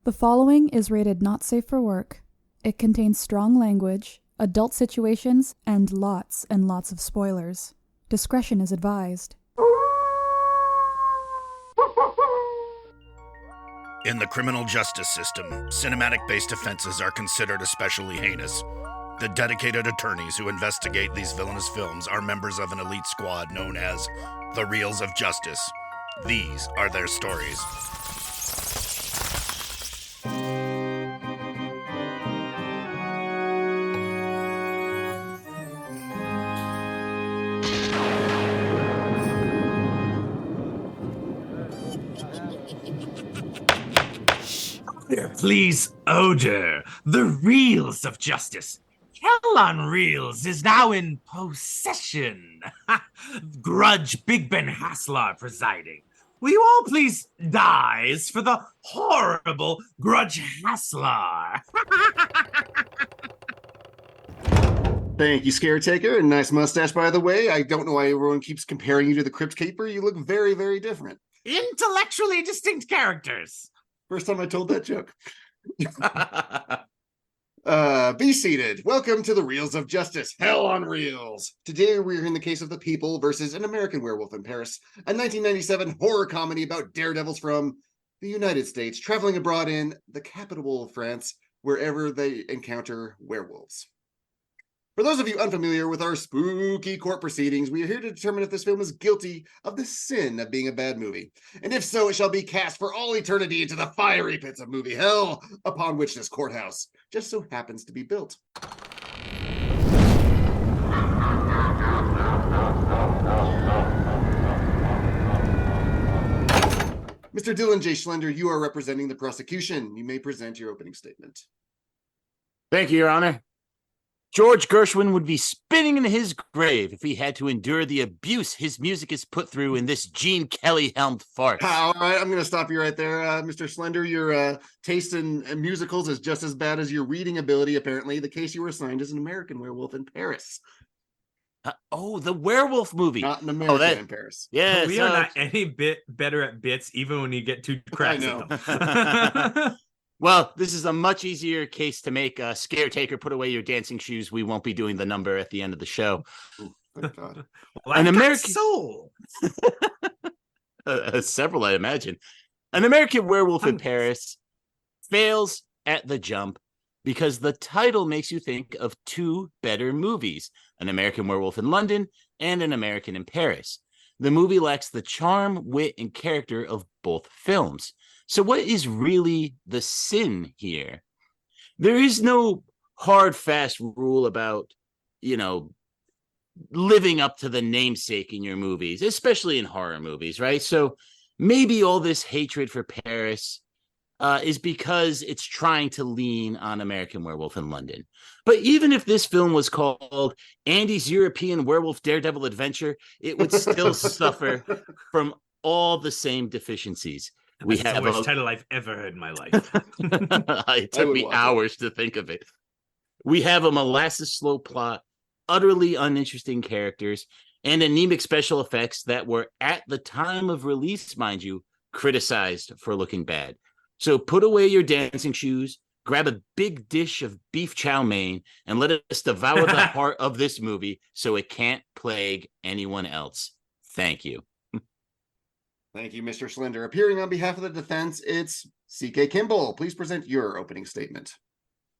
The following is rated not safe for work. It contains strong language, adult situations, and lots of spoilers. Discretion is advised. In the criminal justice system, cinematic-based offenses are considered especially heinous. The dedicated attorneys who investigate these villainous films are members of an elite squad known as the Reels of Justice. These are their stories. Please, Odor, the Reels of Justice. Hell on Reels is now in possession. Grudge Big Ben Haslar presiding. Will you all please dies for the horrible Grudge Haslar? Thank you, Scaretaker, and nice mustache, by the way. I don't know why everyone keeps comparing you to the Crypt Keeper. You look very, very different. Intellectually distinct characters. First time I told that joke. Be seated. Welcome to the Reels of Justice. Hell on Reels. Today we're in the case of The People versus An American Werewolf in Paris, a 1997 horror comedy about daredevils from the United States traveling abroad in the capital of France, wherever they encounter werewolves. For those of you unfamiliar with our spooky court proceedings, we are here to determine if this film is guilty of the sin of being a bad movie. And if so, it shall be cast for all eternity into the fiery pits of movie hell, upon which this courthouse just so happens to be built. Mr. Dylan J. Schlender, you are representing the prosecution. You may present your opening statement. Thank you, Your Honor. George Gershwin would be spinning in his grave if he had to endure the abuse his music is put through in this Gene Kelly-helmed farce. All right, I'm going to stop you right there, Mr. Schlender. Your taste in musicals is just as bad as your reading ability, apparently. The case you were assigned is An American Werewolf in Paris. The werewolf movie. Not An American in Paris. Yeah, we are not any bit better at bits, even when you get too cracks at them. Well, this is a much easier case to make. Scaretaker, put away your dancing shoes. We won't be doing the number at the end of the show. Ooh, thank God. Well, An American soul. Several, I imagine. An American Werewolf in Paris fails at the jump because the title makes you think of two better movies, An American Werewolf in London and An American in Paris. The movie lacks the charm, wit, and character of both films. So what is really the sin here? There is no hard, fast rule about, living up to the namesake in your movies, especially in horror movies, right? So maybe all this hatred for Paris is because it's trying to lean on American Werewolf in London. But even if this film was called Andy's European Werewolf Daredevil Adventure, it would still suffer from all the same deficiencies. That's the worst title I've ever heard in my life. It took me hours to think of it. We have a molasses slow plot, utterly uninteresting characters, and anemic special effects that were, at the time of release, mind you, criticized for looking bad. So put away your dancing shoes, grab a big dish of beef chow mein, and let us devour the heart of this movie so it can't plague anyone else. Thank you. Thank you, Mr. Schlender. Appearing on behalf of the defense, it's C.K. Kimball. Please present your opening statement.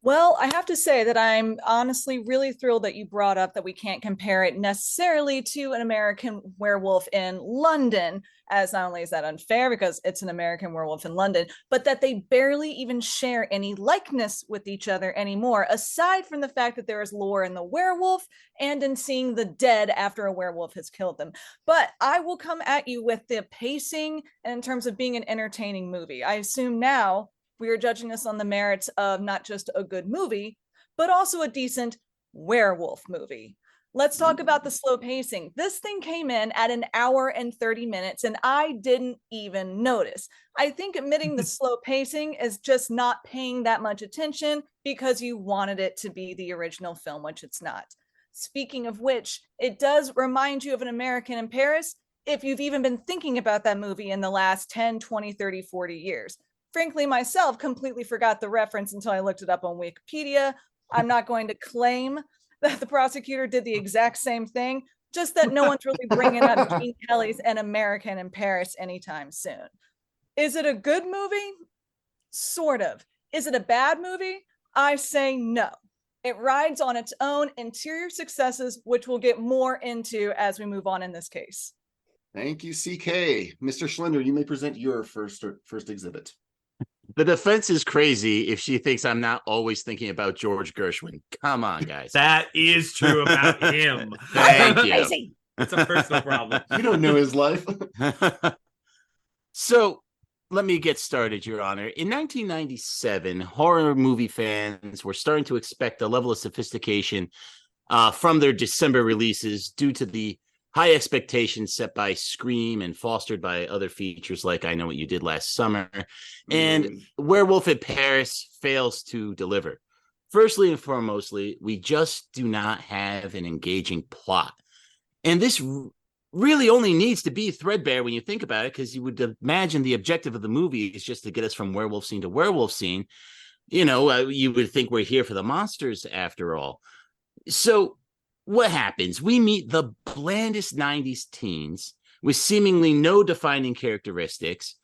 Well, I have to say that I'm honestly really thrilled that you brought up that we can't compare it necessarily to An American Werewolf in London, as not only is that unfair because it's An American Werewolf in London, but that they barely even share any likeness with each other anymore, aside from the fact that there is lore in the werewolf and in seeing the dead after a werewolf has killed them. But I will come at you with the pacing and in terms of being an entertaining movie. I assume now we are judging this on the merits of not just a good movie, but also a decent werewolf movie. Let's talk about the slow pacing. This thing came in at 1 hour and 30 minutes, and I didn't even notice. I think admitting the slow pacing is just not paying that much attention because you wanted it to be the original film, which it's not. Speaking of which, it does remind you of An American in Paris if you've even been thinking about that movie in the last 10, 20, 30, 40 years. frankly, myself completely forgot the reference until I looked it up on Wikipedia. I'm not going to claim that the prosecutor did the exact same thing, just that no one's really bringing up Gene Kelly's An American in Paris anytime soon. Is it a good movie? Sort of. Is it a bad movie? I say no. It rides on its own interior successes, which we'll get more into as we move on in this case. Thank you, CK. Mr. Schlender, you may present your first exhibit. The defense is crazy if she thinks I'm not always thinking about George Gershwin. Come on, guys. That is true about him. Thank you. It's a personal problem. You don't know his life. So let me get started, Your Honor. In 1997, horror movie fans were starting to expect a level of sophistication from their December releases due to the high expectations set by Scream and fostered by other features like I Know What You Did Last Summer. And Werewolf in Paris fails to deliver. Firstly and foremostly, we just do not have an engaging plot. And this really only needs to be threadbare when you think about it, because you would imagine the objective of the movie is just to get us from werewolf scene to werewolf scene. You know, you would think we're here for the monsters after all. So what happens? We meet the blandest 90s teens with seemingly no defining characteristics,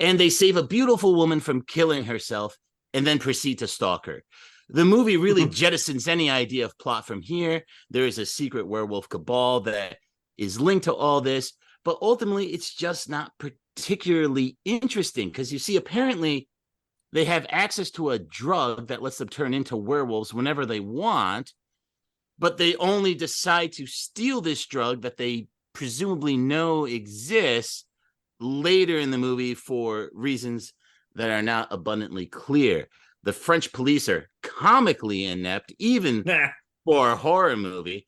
and they save a beautiful woman from killing herself and then proceed to stalk her. The movie really jettisons any idea of plot from here. There is a secret werewolf cabal that is linked to all this, but ultimately it's just not particularly interesting because you see, apparently they have access to a drug that lets them turn into werewolves whenever they want, but they only decide to steal this drug that they presumably know exists later in the movie for reasons that are not abundantly clear. The French police are comically inept, even for a horror movie.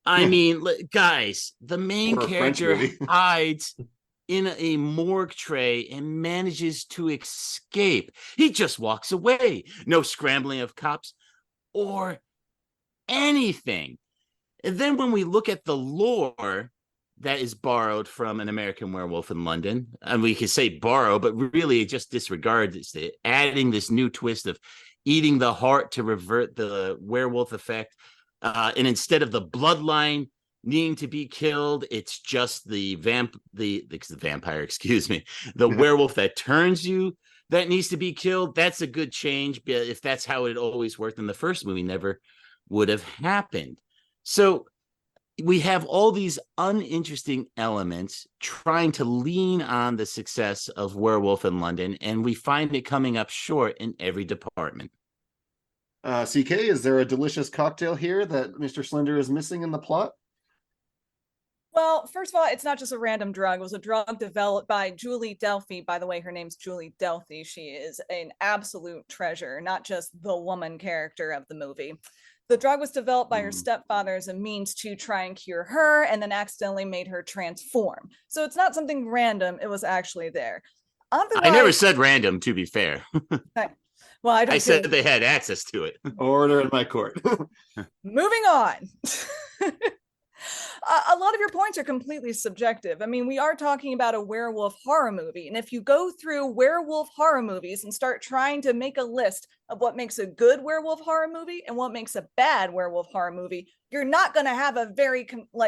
I mean, guys, the main character hides in a morgue tray and manages to escape. He just walks away. No scrambling of cops or anything. And then when we look at the lore that is borrowed from An American Werewolf in London, and we could say borrow, but really it just disregards it, adding this new twist of eating the heart to revert the werewolf effect. And instead of the bloodline needing to be killed, it's just the vampire, excuse me, the werewolf that turns you that needs to be killed. That's a good change. But if that's how it always worked in the first movie, never would have happened. So we have all these uninteresting elements trying to lean on the success of Werewolf in London, and we find it coming up short in every department. CK, is there a delicious cocktail here that Mr. Schlender is missing in the plot? Well, first of all, it's not just a random drug. It was a drug developed by Julie Delphi. By the way, her name's Julie Delphi. She is an absolute treasure, not just the woman character of the movie. The drug was developed by her stepfather as a means to try and cure her, and then accidentally made her transform. So it's not something random. It was actually there. Otherwise, I never said random, to be fair. Well, I said they had access to it. Order in my court. Moving on. A lot of your points are completely subjective. I mean, we are talking about a werewolf horror movie. And if you go through werewolf horror movies and start trying to make a list of what makes a good werewolf horror movie and what makes a bad werewolf horror movie, you're not going to have a very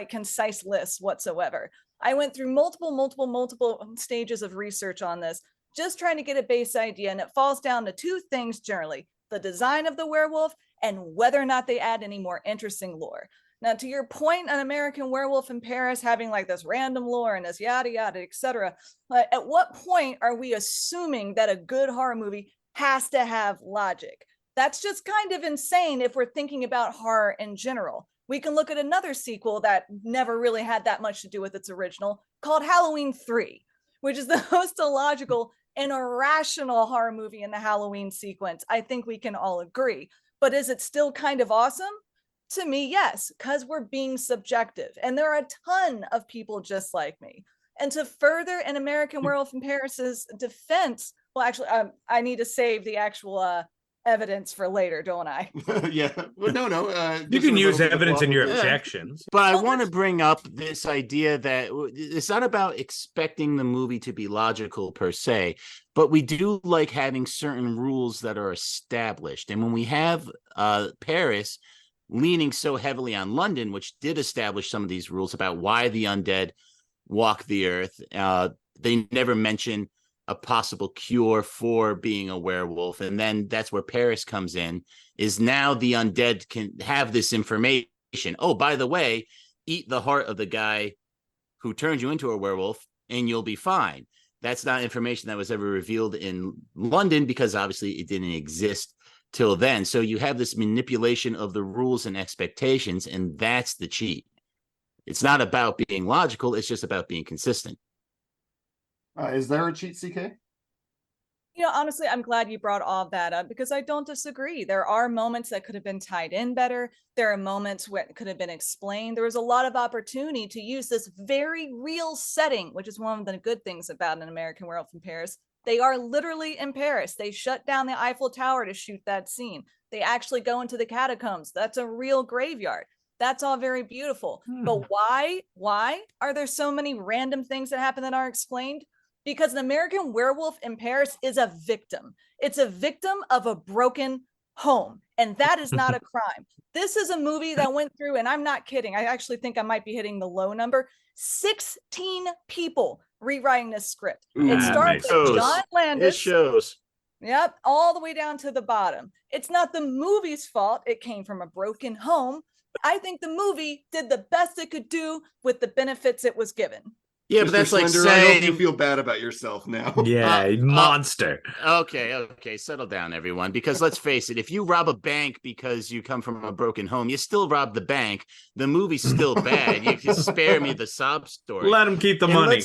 concise list whatsoever. I went through multiple stages of research on this, just trying to get a base idea. And it falls down to two things generally: the design of the werewolf and whether or not they add any more interesting lore. Now, to your point, An American Werewolf in Paris having like this random lore and this yada yada, etc. At what point are we assuming that a good horror movie has to have logic? That's just kind of insane if we're thinking about horror in general. We can look at another sequel that never really had that much to do with its original, called Halloween 3, which is the most illogical and irrational horror movie in the Halloween sequence. I think we can all agree. But is it still kind of awesome? To me, yes, because we're being subjective. And there are a ton of people just like me. And to further An American Werewolf in Paris's defense, well, actually, I need to save the actual evidence for later, don't I? Yeah. Well, no. You can use evidence in your objections. But I want to bring up this idea that it's not about expecting the movie to be logical per se, but we do like having certain rules that are established. And when we have Paris leaning so heavily on London, which did establish some of these rules about why the undead walk the earth, they never mention a possible cure for being a werewolf. And then that's where Paris comes in, is now the undead can have this information. Oh, by the way, eat the heart of the guy who turned you into a werewolf and you'll be fine. That's not information that was ever revealed in London because obviously it didn't exist till then. So you have this manipulation of the rules and expectations, and that's the cheat. It's not about being logical. It's just about being consistent. Is there a cheat, CK? Honestly, I'm glad you brought all of that up because I don't disagree. There are moments that could have been tied in better. There are moments where it could have been explained. There was a lot of opportunity to use this very real setting, which is one of the good things about an American Werewolf in Paris. They are literally in Paris. They shut down the Eiffel Tower to shoot that scene. They actually go into the catacombs. That's a real graveyard. That's all very beautiful. But why are there so many random things that happen that aren't explained? Because an American Werewolf in Paris is a victim. It's a victim of a broken home. And that is not a crime. This is a movie that went through, and I'm not kidding, I actually think I might be hitting the low number, 16 people rewriting this script. It starts with John Landis. It shows. Yep, all the way down to the bottom. It's not the movie's fault. It came from a broken home. I think the movie did the best it could do with the benefits it was given. Yeah, Mr. but that's like Schlender, saying... I hope you feel bad about yourself now. Yeah, monster. Okay, settle down, everyone. Because let's face it, if you rob a bank because you come from a broken home, you still rob the bank. The movie's still bad. You can spare me the sob story. Let him keep the money.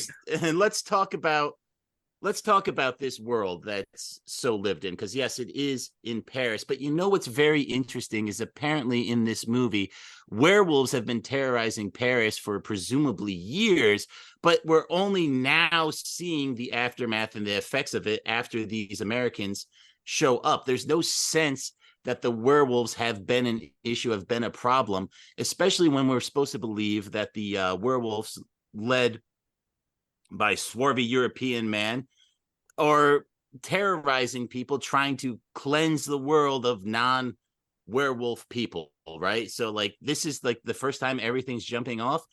Let's talk about this world that's so lived in, because yes, it is in Paris. But what's very interesting is apparently in this movie, werewolves have been terrorizing Paris for presumably years, but we're only now seeing the aftermath and the effects of it after these Americans show up. There's no sense that the werewolves have been an issue, have been a problem, especially when we're supposed to believe that the werewolves led by swarthy European man are terrorizing people, trying to cleanse the world of non-werewolf people, right? So this is the first time everything's jumping off.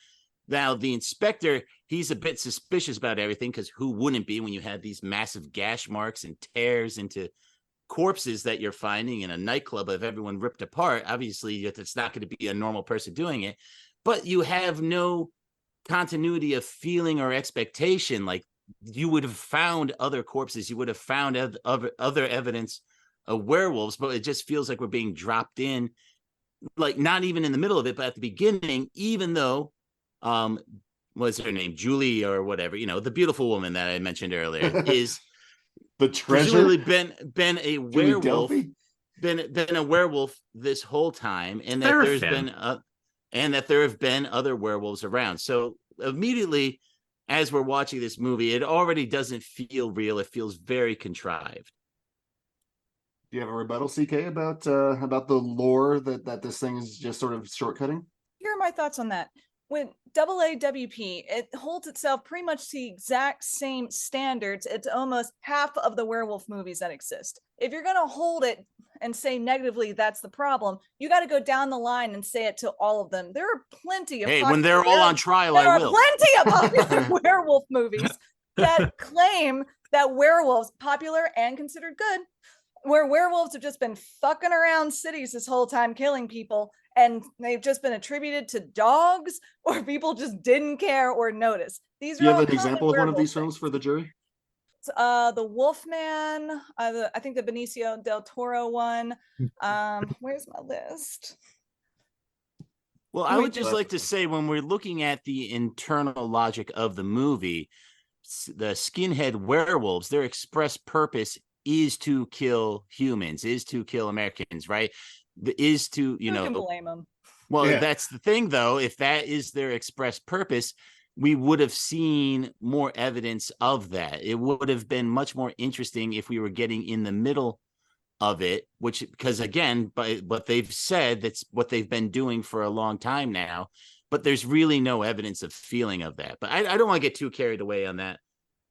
Now the inspector, he's a bit suspicious about everything, because who wouldn't be when you have these massive gash marks and tears into corpses that you're finding in a nightclub of everyone ripped apart? Obviously it's not going to be a normal person doing it, but you have no continuity of feeling or expectation. You would have found other corpses, you would have found other evidence of werewolves, but it just feels like we're being dropped in, not even in the middle of it, but at the beginning, even though what's her name, Julie or whatever, the beautiful woman that I mentioned earlier is the treasure, been a werewolf, been a werewolf this whole time, and that there have been other werewolves around. So immediately, as we're watching this movie, it already doesn't feel real. It feels very contrived. Do you have a rebuttal, CK, about the lore that this thing is just sort of shortcutting? Here are my thoughts on that. With AAWP, it holds itself pretty much to the exact same standards. It's almost half of the werewolf movies that exist. If you're going to hold it and say negatively that's the problem, you got to go down the line and say it to all of them. There are plenty of when they're all on trial, I will. Plenty of popular werewolf movies that claim that werewolves, popular and considered good, where werewolves have just been fucking around cities this whole time, killing people, and they've just been attributed to dogs, or people just didn't care or notice. These are. Do you have an example of one of these films for the jury? The Wolfman, I think the Benicio del Toro one. Where's my list? Well, I would just like to say, when we're looking at the internal logic of the movie, the skinhead werewolves, their express purpose is to kill humans, is to kill Americans, right? Is to, Who can blame them? Well, that's the thing, though. If that is their express purpose, we would have seen more evidence of that. It would have been much more interesting if we were getting in the middle of it, which, because again, by what they've said, that's what they've been doing for a long time now, but there's really no evidence of feeling of that. But I don't want to get too carried away on that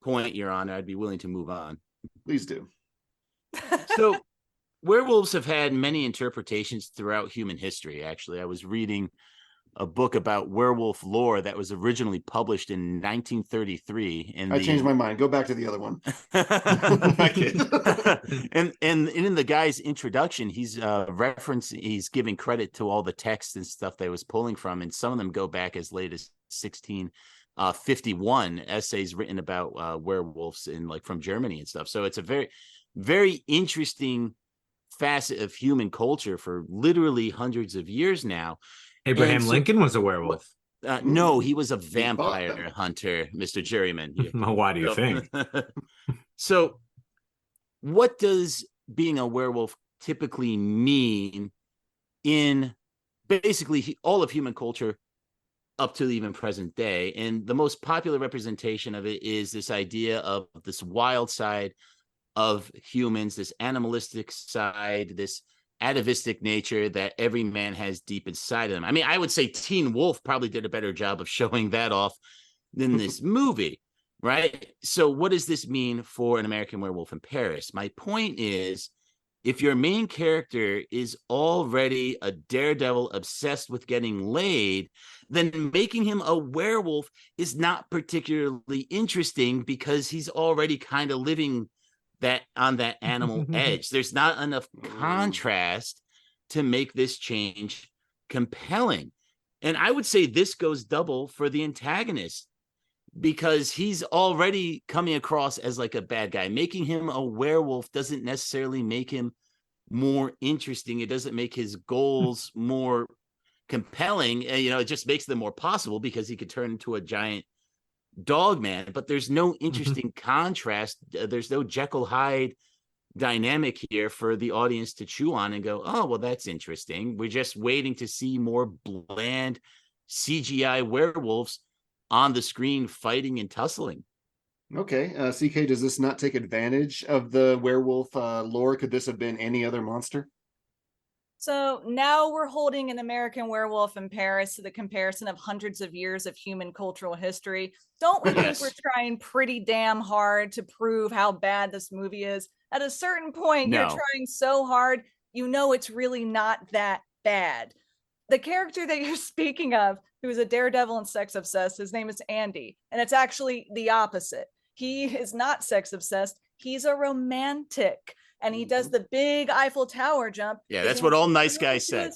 point, Your Honor. I'd be willing to move on. Please do. So werewolves have had many interpretations throughout human history. Actually, I was reading a book about werewolf lore that was originally published in 1933. And I changed my mind. Go back to the other one. and in the guy's introduction, he's he's giving credit to all the texts and stuff that he was pulling from, and some of them go back as late as 1651 essays written about werewolves in like from Germany and stuff. So it's a very, very interesting facet of human culture for literally hundreds of years now. Abraham Lincoln was a werewolf. No, he was a vampire hunter, Mr. Juryman. Why do you think? So what does being a werewolf typically mean in basically all of human culture up to even present day? And the most popular representation of it is this idea of this wild side of humans, this animalistic side, this atavistic nature that every man has deep inside of them. I mean, I would say Teen Wolf probably did a better job of showing that off than this movie, right? So what does this mean for an American Werewolf in Paris? My point is, if your main character is already a daredevil obsessed with getting laid, then making him a werewolf is not particularly interesting because he's already kind of living that on that animal edge. There's not enough contrast to make this change compelling. And I would say this goes double for the antagonist, because he's already coming across as like a bad guy. Making him a werewolf doesn't necessarily make him more interesting. It doesn't make his goals more compelling. It just makes them more possible because he could turn into a giant dog man, but there's no interesting contrast. There's no Jekyll Hyde dynamic here for the audience to chew on and go, oh, well, that's interesting. We're just waiting to see more bland CGI werewolves on the screen fighting and tussling. Okay. CK, does this not take advantage of the werewolf lore? Could this have been any other monster? So now we're holding an American Werewolf in Paris to the comparison of hundreds of years of human cultural history. Don't we think we're trying pretty damn hard to prove how bad this movie is? At a certain point, you're trying so hard, it's really not that bad. The character that you're speaking of, who is a daredevil and sex obsessed, his name is Andy, and it's actually the opposite. He is not sex obsessed. He's a romantic. And he does the big Eiffel Tower jump. Yeah, that's what all nice guys said.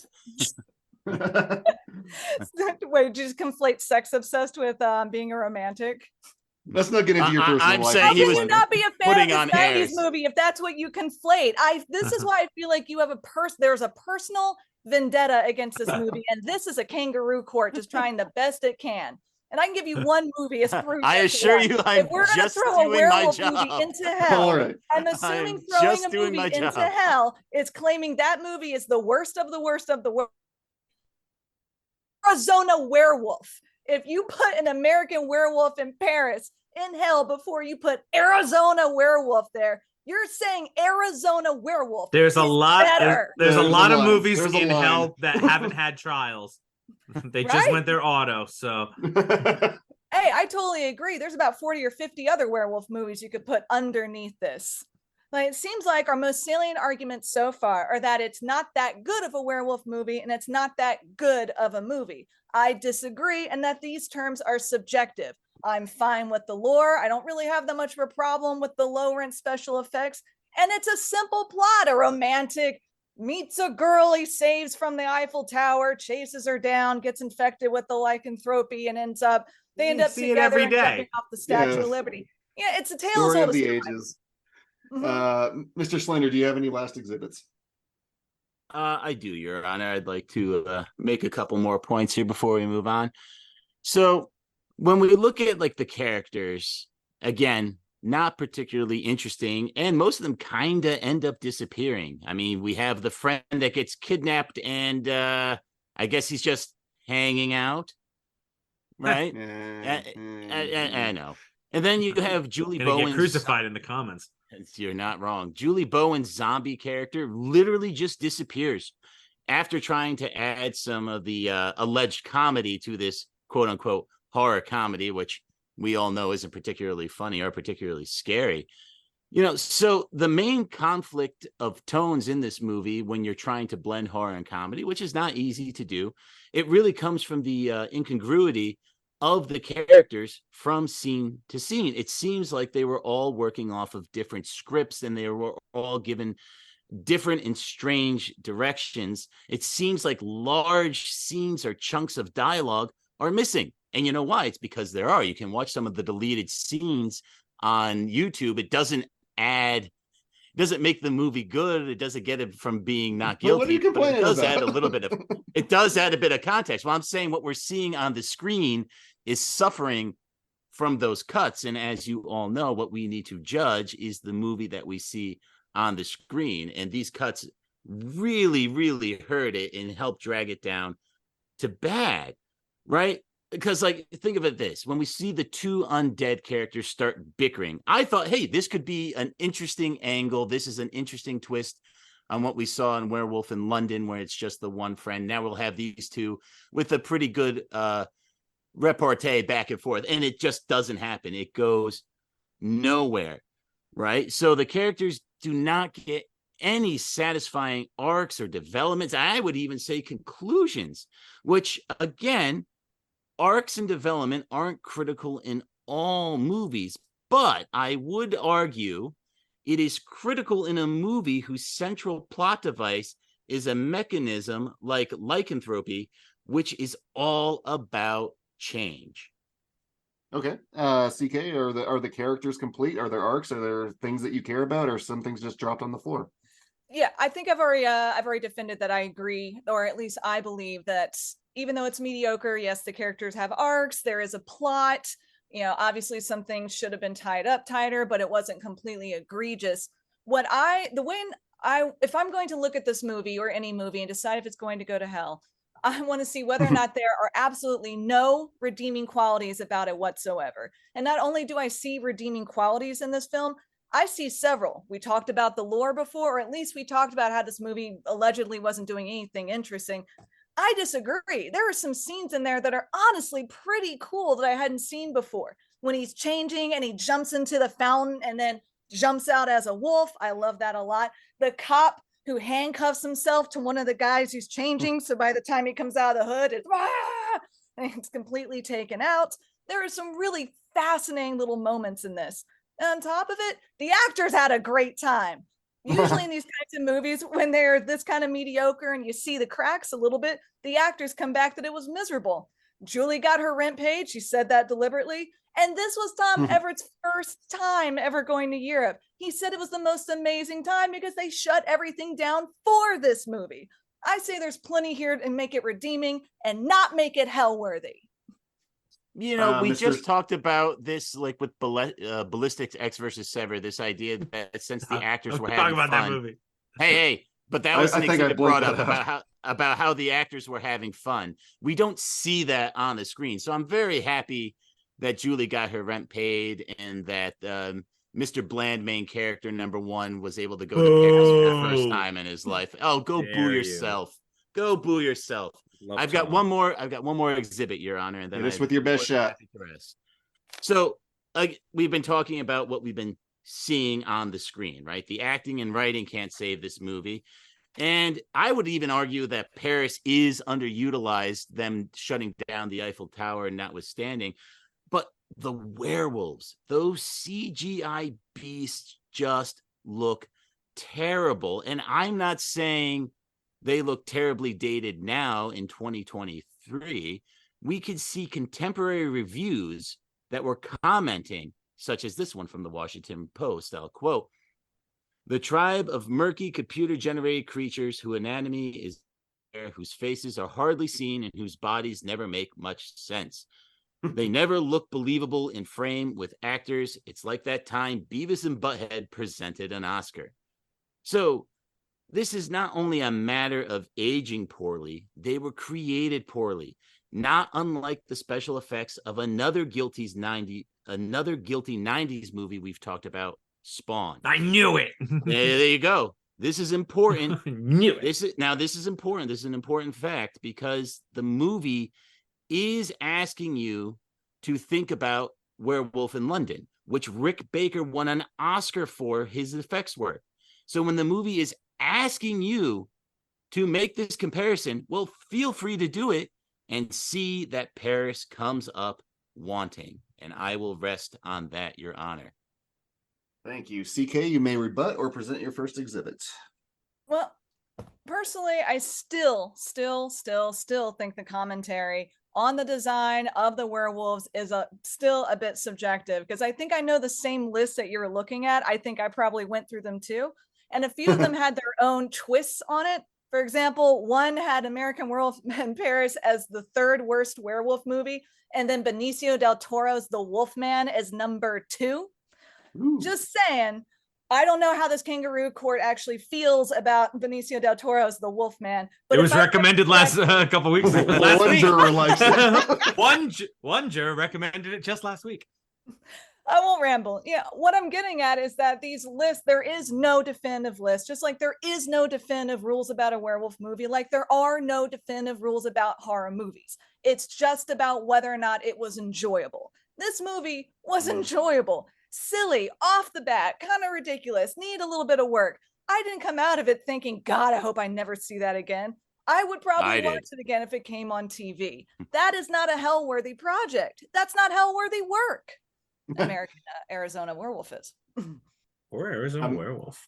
Wait, just conflate sex obsessed with being a romantic? Let's not get into your personal life. I'm saying he was not be a fan of this 90s airs. movie if that's what you conflate. This is why I feel like you have there's a personal vendetta against this movie, and this is a kangaroo court just trying the best it can. And I can give you one movie as proof. I assure you, I'm just doing my job. Movie into hell, all right. I'm assuming throwing a movie into hell is claiming that movie is the worst of the worst of the worst. Arizona Werewolf. If you put an American Werewolf in Paris in hell before you put Arizona Werewolf there, you're saying Arizona Werewolf. There's a lot. There's a lot of movies in hell that haven't had trials. They just went their auto. So hey, I totally agree. There's about 40 or 50 other werewolf movies you could put underneath this. Like, it seems like our most salient arguments so far are that it's not that good of a werewolf movie and it's not that good of a movie. I disagree, and that these terms are subjective. I'm fine with the lore. I don't really have that much of a problem with the low rent special effects. And it's a simple plot. A romantic meets a girl he saves from the Eiffel Tower, chases her down, gets infected with the lycanthropy, and they end up together every day. jumping off the Statue of Liberty. Yeah, it's a tale Story of the ages. Mr. Schlender, do you have any last exhibits? I do, Your Honor. I'd like to make a couple more points here before we move on. So when we look at like the characters, again, not particularly interesting, and most of them kind of end up disappearing. I mean, we have the friend that gets kidnapped, and I guess he's just hanging out, right? I know. And then you have Julie Bowen's crucified in the comments. You're not wrong. Julie Bowen's zombie character literally just disappears after trying to add some of the alleged comedy to this quote unquote horror comedy, which we all know isn't particularly funny or particularly scary. So the main conflict of tones in this movie, when you're trying to blend horror and comedy, which is not easy to do, it really comes from the incongruity of the characters from scene to scene. It seems like they were all working off of different scripts and they were all given different and strange directions. It seems like large scenes or chunks of dialogue are missing. And you know why? It's because there are. You can watch some of the deleted scenes on YouTube. It doesn't make the movie good. It doesn't get it from being not guilty. What are you complaining about? It does add a bit of context. Well, I'm saying what we're seeing on the screen is suffering from those cuts. And as you all know, what we need to judge is the movie that we see on the screen. And these cuts really, really hurt it and help drag it down to bad, right? Because, think of it this: when we see the two undead characters start bickering, I thought, hey, this could be an interesting angle. This is an interesting twist on what we saw in Werewolf in London, where it's just the one friend. Now we'll have these two with a pretty good repartee back and forth. And it just doesn't happen. It goes nowhere, right? So the characters do not get any satisfying arcs or developments. I would even say conclusions, which, again, arcs and development aren't critical in all movies, but I would argue it is critical in a movie whose central plot device is a mechanism like lycanthropy, which is all about change. Okay. CK, are the characters complete? Are there arcs? Are there things that you care about, or some things just dropped on the floor? Yeah, I think I've already defended that I agree, or at least I believe that even though it's mediocre, yes, the characters have arcs, there is a plot. Obviously some things should have been tied up tighter, but it wasn't completely egregious. If I'm going to look at this movie or any movie and decide if it's going to go to hell, I want to see whether or not there are absolutely no redeeming qualities about it whatsoever. And not only do I see redeeming qualities in this film, I see several. We talked about the lore before, or at least we talked about how this movie allegedly wasn't doing anything interesting. I disagree. There are some scenes in there that are honestly pretty cool that I hadn't seen before. When he's changing and he jumps into the fountain and then jumps out as a wolf. I love that a lot. The cop who handcuffs himself to one of the guys who's changing. So by the time he comes out of the hood, it's completely taken out. There are some really fascinating little moments in this. And on top of it, the actors had a great time. Usually in these kinds of movies, when they're this kind of mediocre and you see the cracks a little bit, the actors come back that it was miserable. Julie got her rent paid. She said that deliberately. And this was Tom Everett's first time ever going to Europe. He said it was the most amazing time because they shut everything down for this movie. I say there's plenty here to make it redeeming and not make it hell worthy. We just talked about this, like with Ballistics X versus Sever, this idea that since the actors were having fun, that movie. Hey, but that was an exhibit brought up about how the actors were having fun. We don't see that on the screen. So I'm very happy that Julie got her rent paid and that Mr. Bland, main character number one, was able to go to Paris for the first time in his life. Oh, go boo yourself. Go boo yourself. I've got one more exhibit, Your Honor, and then this with your best shot. So, we've been talking about what we've been seeing on the screen, right? The acting and writing can't save this movie. And I would even argue that Paris is underutilized, them shutting down the Eiffel Tower notwithstanding. But the werewolves, those CGI beasts just look terrible. And I'm not saying they look terribly dated now in 2023. We could see contemporary reviews that were commenting, such as this one from the Washington Post. I'll quote, "The tribe of murky computer-generated creatures whose anatomy is there, whose faces are hardly seen and whose bodies never make much sense. They never look believable in frame with actors. It's like that time Beavis and Butthead presented an Oscar." So this is not only a matter of aging poorly, they were created poorly, not unlike the special effects of another guilty 90s movie we've talked about, Spawn. I knew it. There you go. This is important. Knew it. This is important. This is an important fact because the movie is asking you to think about Werewolf in London, which Rick Baker won an Oscar for his effects work. So when the movie is asking you to make this comparison, well, feel free to do it and see that Paris comes up wanting. And I will rest on that, Your Honor. Thank you. CK, you may rebut or present your first exhibit. Well, personally, I still think the commentary on the design of the werewolves is still a bit subjective, because I think I know the same list that you're looking at. I think I probably went through them too. And a few of them had their own twists on it. For example, one had American Werewolf in Paris as the third worst werewolf movie, and then Benicio del Toro's The Wolfman as number 2. Ooh. Just saying, I don't know how this kangaroo court actually feels about Benicio del Toro's The Wolfman. But it was recommended last couple weeks ago. Last One week. juror likes it. One juror recommended it just last week. I won't ramble. Yeah, what I'm getting at is that these lists, there is no definitive list, just like there is no definitive rules about a werewolf movie, like there are no definitive rules about horror movies. It's just about whether or not it was enjoyable. This movie was enjoyable. Silly, off the bat, kind of ridiculous, need a little bit of work. I didn't come out of it thinking, God, I hope I never see that again. I would probably watch it again if it came on TV. That is not a hell-worthy project. That's not hell-worthy work. American Arizona Werewolf is. Or Arizona Werewolf.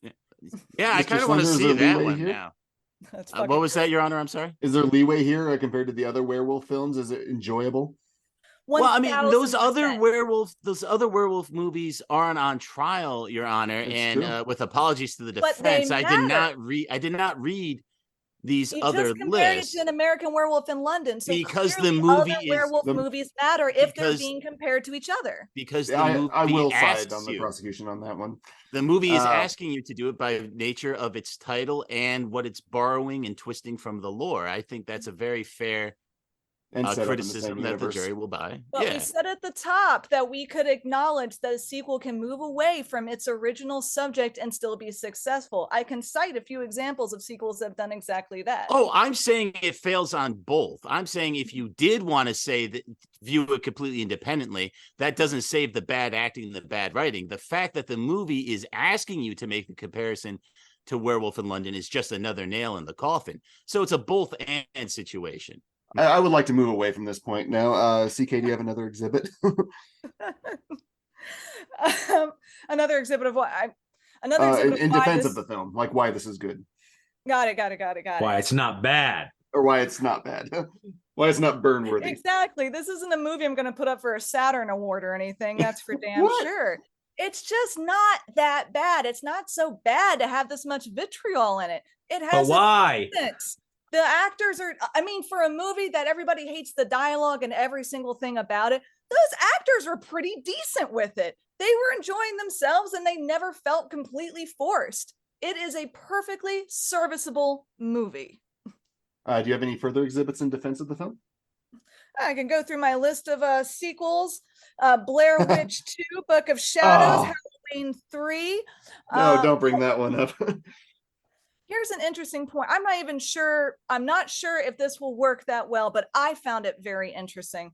Yeah, I Mr. kind of want to Schlender, see is there that leeway one here? now. That's What was that, Your Honor? I'm sorry. Is there leeway here compared to the other werewolf films? Is it enjoyable? Well, I mean, those other 1000%. werewolf movies aren't on trial, Your Honor, That's and true. with apologies to the But they defense, I did not read these You other just compared lists it to an American Werewolf in London, so because the clearly movie other is werewolf movies matter if they're because- being compared to each other. because the I movie will side asks on the you. prosecution on that one. The movie is asking you to do it by nature of its title and what it's borrowing and twisting from the lore. I think that's a very fair And set up in the criticism same that the universe. jury will buy. But we said at the top that we could acknowledge that a sequel can move away from its original subject and still be successful. I can cite a few examples of sequels that have done exactly that. Oh, I'm saying it fails on both. I'm saying if you did want to say that, view it completely independently, that doesn't save the bad acting and the bad writing. The fact that the movie is asking you to make a comparison to Werewolf in London is just another nail in the coffin. So it's a both and situation. I would like to move away from this point now. CK, do you have another exhibit? Another exhibit of what? Another exhibit in of why defense this... of the film, like why this is good. Got it. Why it's not bad. Or why it's not bad. Why it's not burn worthy. Exactly. This isn't a movie I'm going to put up for a Saturn Award or anything. That's for damn What? sure. It's just not that bad. It's not so bad to have this much vitriol in it. It has But why? The actors are, I mean, for a movie that everybody hates the dialogue and every single thing about it, those actors were pretty decent with it. They were enjoying themselves and they never felt completely forced. It is a perfectly serviceable movie. Do you have any further exhibits in defense of the film? I can go through my list of sequels. Blair Witch 2, Book of Shadows, Halloween 3. No, don't bring that one up. Here's an interesting point. I'm not sure if this will work that well, but I found it very interesting.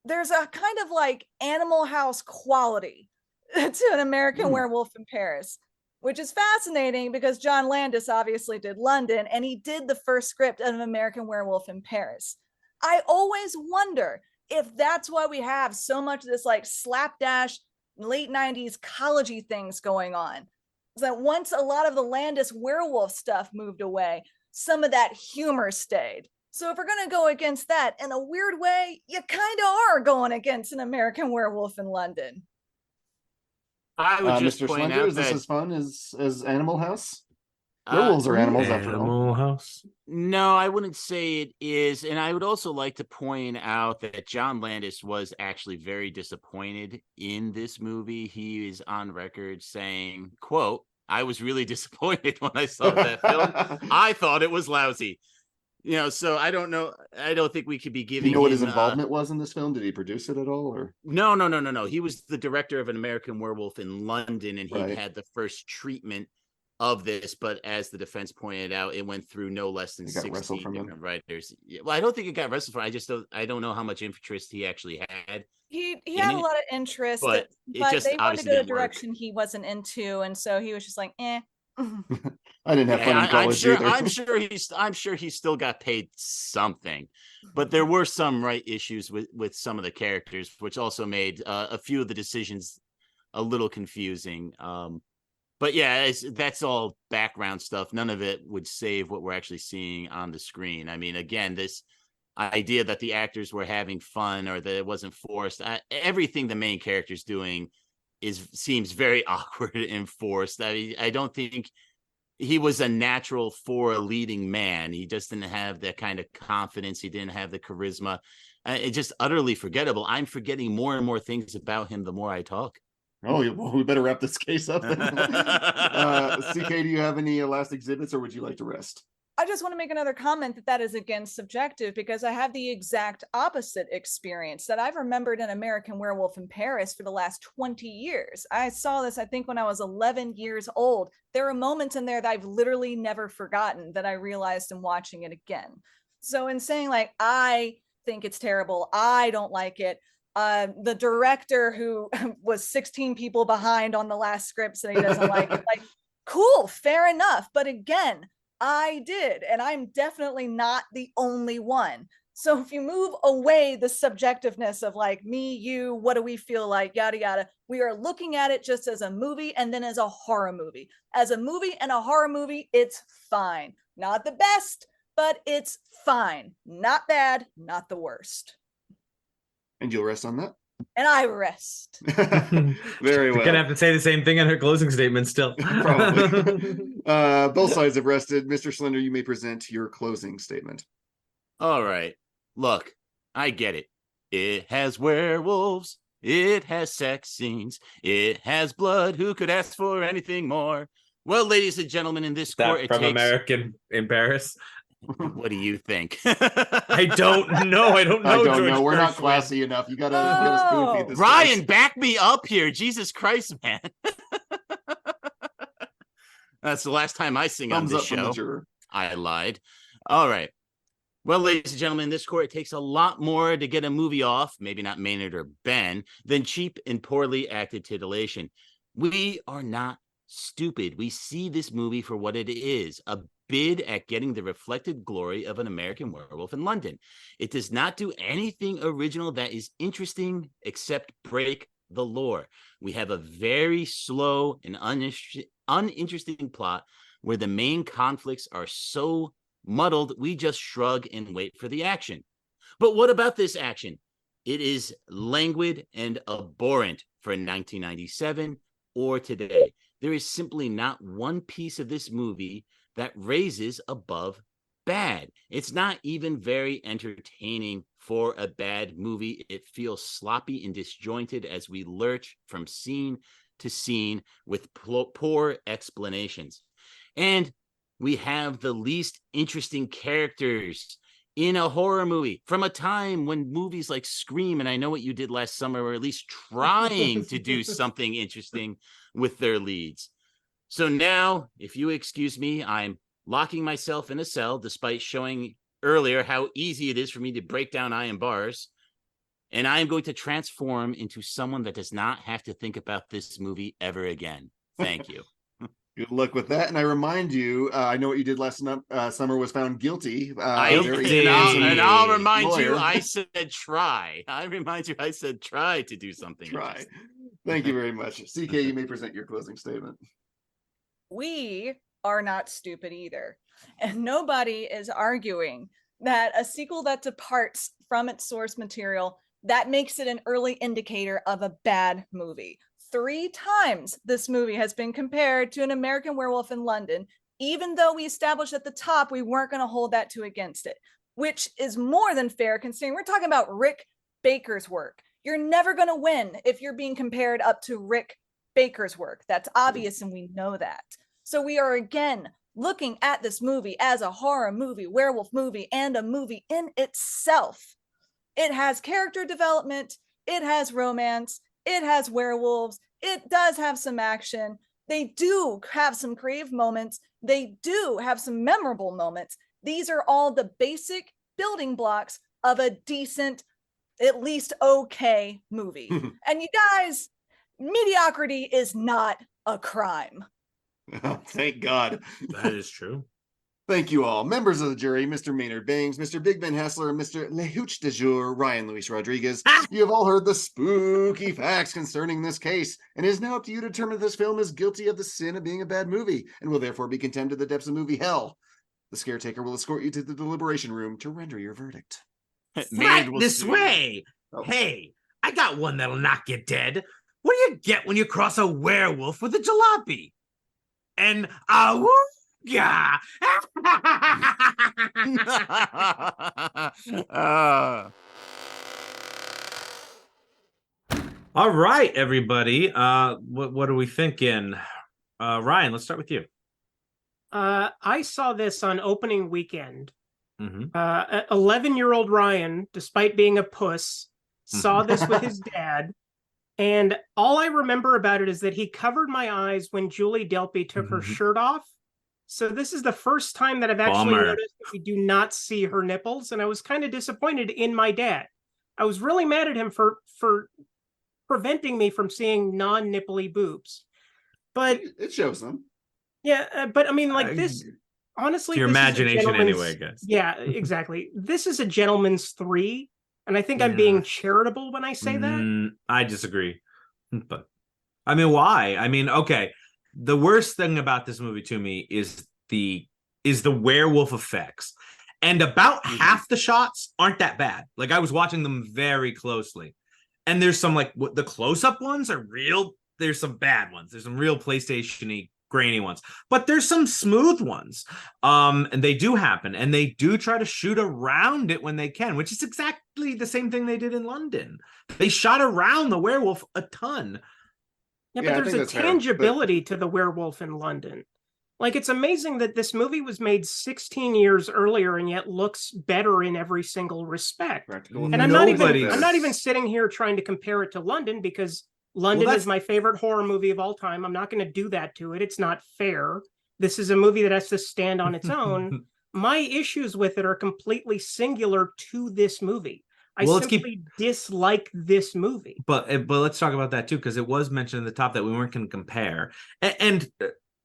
There's a kind of like Animal House quality to an American Werewolf in Paris, which is fascinating because John Landis obviously did London and he did the first script of an American Werewolf in Paris. I always wonder if that's why we have so much of this like slapdash late 90s college-y things going on. That once a lot of the Landis werewolf stuff moved away, some of that humor stayed. So if we're going to go against that, in a weird way, you kind of are going against an American Werewolf in London. I would just Mr. point Schlender, out is this that as fun as Animal House? Werewolves are animals after all. Animal House. no, I wouldn't say it is. And I would also like to point out that John Landis was actually very disappointed in this movie. He is on record saying, quote, "I was really disappointed when I saw that film. I thought it was lousy." So I don't know. I don't think we could be giving. Do you know what his him, involvement was in this film? Did he produce it at all, or No. He was the director of An American Werewolf in London, and he Right. had the first treatment of this. But as the defense pointed out, it went through no less than It got wrestled 16 from him? different writers. Well, I don't think it got wrestled from. I don't know how much interest he actually had. He had a lot of interest, but but, it just they wanted to obviously go a didn't work. direction he wasn't into, and so he was just like, eh. I didn't have fun in college either. I'm sure he still got paid something, but there were some issues with some of the characters, which also made a few of the decisions a little confusing. But yeah, that's all background stuff. None of it would save what we're actually seeing on the screen. I mean, again, this idea that the actors were having fun or that it wasn't forced, everything the main character's doing seems very awkward and forced. I don't think he was a natural for a leading man. He just didn't have that kind of confidence. He didn't have the charisma. It's just utterly forgettable. I'm forgetting more and more things about him the more I talk. Oh, well, we better wrap this case up then. CK, do you have any last exhibits, or would you like to rest? I just want to make another comment that is again subjective, because I have the exact opposite experience that I've remembered in American Werewolf in Paris for the last 20 years. I saw this, I think, when I was 11 years old. There are moments in there that I've literally never forgotten that I realized in watching it again. So in saying like, I think it's terrible, I don't like it, the director who was 16 people behind on the last script said he doesn't like it, like, cool, fair enough. But again, I did, and I'm definitely not the only one. So if you move away the subjectiveness of like me, you, what do we feel like, yada yada, we are looking at it just as a movie and then as a horror movie. As a movie and a horror movie, it's fine. Not the best, but it's fine. Not bad, not the worst. And you'll rest on that? And I rest. Very well. You're gonna have to say the same thing in her closing statement still. Probably. Both sides have rested. Mr. Schlender, you may present your closing statement. All right. Look, I get it. It has werewolves. It has sex scenes. It has blood. Who could ask for anything more? Well, ladies and gentlemen, in this court, it from takes... American in Paris. What do you think? I don't know. I don't know. We're not classy enough. You gotta spoon feed this. Ryan, back me up here. Jesus Christ, man. That's the last time I sing on this show. I lied. All right. Well, ladies and gentlemen, in this court, it takes a lot more to get a movie off, maybe not Maynard or Ben, than cheap and poorly acted titillation. We are not stupid. We see this movie for what it is, a bid at getting the reflected glory of An American Werewolf in London. It does not do anything original that is interesting except break the lore. We have a very slow and uninteresting plot where the main conflicts are so muddled, we just shrug and wait for the action. But what about this action? It is languid and abhorrent for 1997 or today. There is simply not one piece of this movie that raises above bad. It's not even very entertaining for a bad movie. It feels sloppy and disjointed as we lurch from scene to scene with poor explanations. And we have the least interesting characters in a horror movie from a time when movies like Scream and I Know What You Did Last Summer were at least trying to do something interesting with their leads. So now, if you excuse me, I'm locking myself in a cell despite showing earlier how easy it is for me to break down iron bars. And I am going to transform into someone that does not have to think about this movie ever again. Thank you. Good luck with that. And I remind you, I Know What You Did Last summer was found guilty. And I'll remind you, I said try. I remind you, I said try to do something. Try. Thank you very much. CK, you may present your closing statement. We are not stupid either. And nobody is arguing that a sequel that departs from its source material, that makes it an early indicator of a bad movie. 3 times this movie has been compared to An American Werewolf in London, even though we established at the top we weren't going to hold that two against it, which is more than fair considering we're talking about Rick Baker's work. You're never going to win if you're being compared up to Rick Baker's work. That's obvious, and we know that. So we are again looking at this movie as a horror movie, werewolf movie, and a movie in itself. It has character development, it has romance, it has werewolves, it does have some action. They do have some creative moments. They do have some memorable moments. These are all the basic building blocks of a decent, at least okay movie. And you guys, mediocrity is not a crime. Oh, thank God. That is true. Thank you all. Members of the jury, Mr. Maynard Bangs, Mr. Big Ben Haslar, and Mr. Le Hooch de Jour, Ryan Luis Rodriguez. You have all heard the spooky facts concerning this case, and it is now up to you to determine if this film is guilty of the sin of being a bad movie, and will therefore be condemned to the depths of movie hell. The Scaretaker will escort you to the deliberation room to render your verdict. Right this way. Oh. Hey, I got one that'll knock you dead. What do you get when you cross a werewolf with a jalopy? And yeah. All right, everybody. What are we thinking? Ryan, let's start with you. I saw this on opening weekend. Mm-hmm. 11-year-old Ryan, despite being a puss, saw this with his dad. And all I remember about it is that he covered my eyes when Julie Delpy took her shirt off. So this is the first time that I've actually noticed that we do not see her nipples. And I was kind of disappointed in my dad. I was really mad at him for preventing me from seeing non-nipply boobs. But it shows them. Yeah, but I mean, like this, honestly, your imagination anyway, guys. Yeah, exactly. This is a gentleman's 3, and I think I'm being charitable when I say that. I disagree. But I mean, why? I mean, okay. The worst thing about this movie to me is the werewolf effects. And about half the shots aren't that bad. Like, I was watching them very closely. And there's some, like, the close-up ones are real. There's some bad ones. There's some real PlayStation-y, grainy ones. But there's some smooth ones. And they do happen. And they do try to shoot around it when they can, which is exactly the same thing they did in London. They shot around the werewolf a ton. Yeah, but there's a tangibility to the werewolf in London. Like, it's amazing that this movie was made 16 years earlier and yet looks better in every single respect. And I'm not even sitting here trying to compare it to London, because London is my favorite horror movie of all time. I'm not going to do that to it. It's not fair. This is a movie that has to stand on its own. My issues with it are completely singular to this movie. I simply dislike this movie. But let's talk about that too, because it was mentioned at the top that we weren't going to compare. And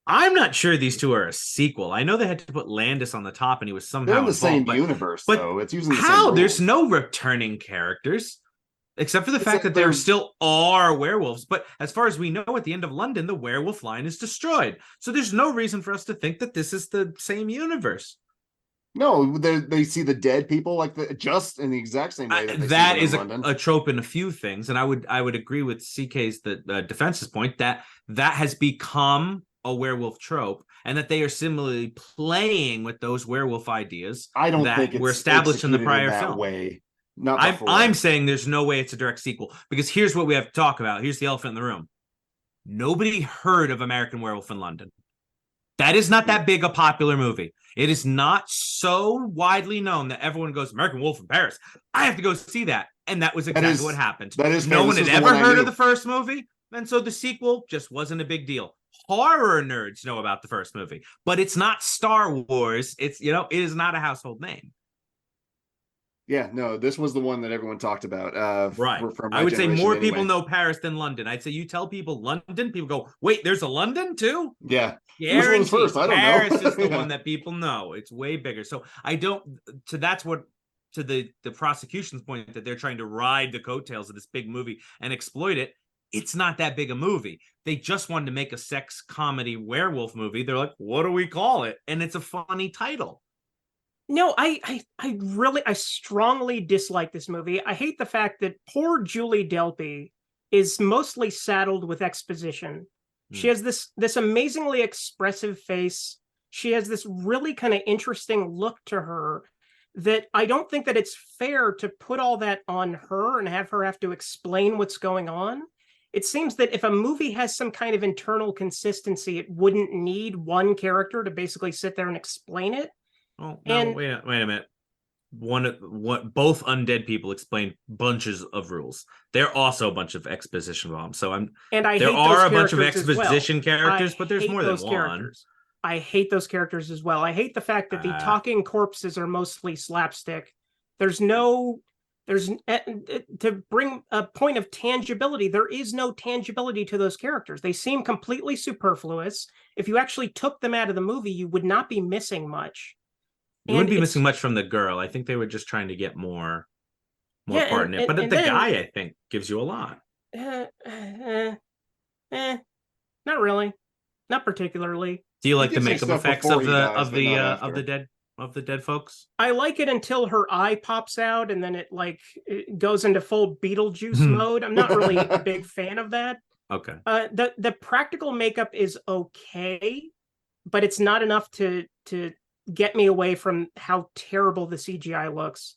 I'm not sure these two are a sequel. I know they had to put Landis on the top, and he was somehow in the same universe, though. It's using the same rules. There's no returning characters, except for the fact that there still are werewolves. But as far as we know, at the end of London, the werewolf line is destroyed. So there's no reason for us to think that this is the same universe. No, they see the dead people like just in the exact same way that is a trope in a few things, and I would agree with CK's defense's point that has become a werewolf trope, and that they are similarly playing with those werewolf ideas. I don't think were established in the prior that film. Way. I'm saying there's no way it's a direct sequel, because here's what we have to talk about. Here's the elephant in the room. Nobody heard of American Werewolf in London. That is not that big a popular movie. It is not so widely known that everyone goes, American Wolf in Paris, I have to go see that. And that was exactly what happened. No one had ever heard of the first movie, and so the sequel just wasn't a big deal. Horror nerds know about the first movie, but it's not Star Wars. It is not a household name. Yeah, no, this was the one that everyone talked about. Right. I would say more people know Paris than London. I'd say you tell people London, people go, wait, there's a London too? Yeah. Which one's first? I don't know. Paris is the one that people know. It's way bigger. So that's what, to the prosecution's point, that they're trying to ride the coattails of this big movie and exploit it. It's not that big a movie. They just wanted to make a sex comedy werewolf movie. They're like, what do we call it? And it's a funny title. No, I strongly dislike this movie. I hate the fact that poor Julie Delpy is mostly saddled with exposition. She has this amazingly expressive face. She has this really kind of interesting look to her that I don't think that it's fair to put all that on her and have her have to explain what's going on. it seems that if a movie has some kind of internal consistency, it wouldn't need one character to basically sit there and explain it. Oh, no, wait a minute. Both undead people explain bunches of rules. They're also a bunch of exposition bombs. So there are a bunch of exposition characters, but there's more than one. I hate those characters as well. I hate the fact that the talking corpses are mostly slapstick. To bring a point of tangibility, there is no tangibility to those characters. They seem completely superfluous. If you actually took them out of the movie, you would not be missing much. You wouldn't be missing much from the girl. I think they were just trying to get more part in it. But the guy, I think, gives you a lot. Not really. Not particularly. Do you like the makeup effects of the dead folks? I like it until her eye pops out and then it goes into full Beetlejuice mode. I'm not really a big fan of that. Okay. The practical makeup is okay, but it's not enough to get me away from how terrible the CGI looks.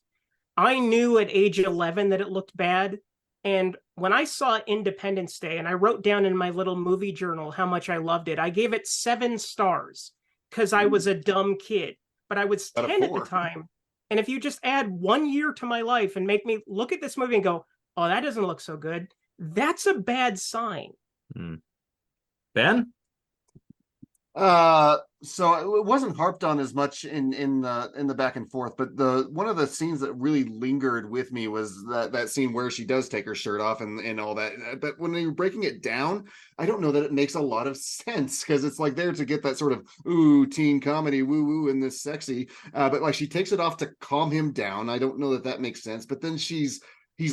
I knew at age 11 that it looked bad. And when I saw Independence Day, and I wrote down in my little movie journal how much I loved it, I gave it 7 stars because I was a dumb kid. But I was 10 at the time. And if you just add 1 year to my life and make me look at this movie and go, oh, that doesn't look so good, that's a bad sign. Ben? So it wasn't harped on as much in the back and forth, but one of the scenes that really lingered with me was that scene where she does take her shirt off and all that. But when you're breaking it down, I don't know that it makes a lot of sense because it's like there to get that sort of teen comedy woo and this sexy, but like she takes it off to calm him down. I don't know that makes sense. But then he's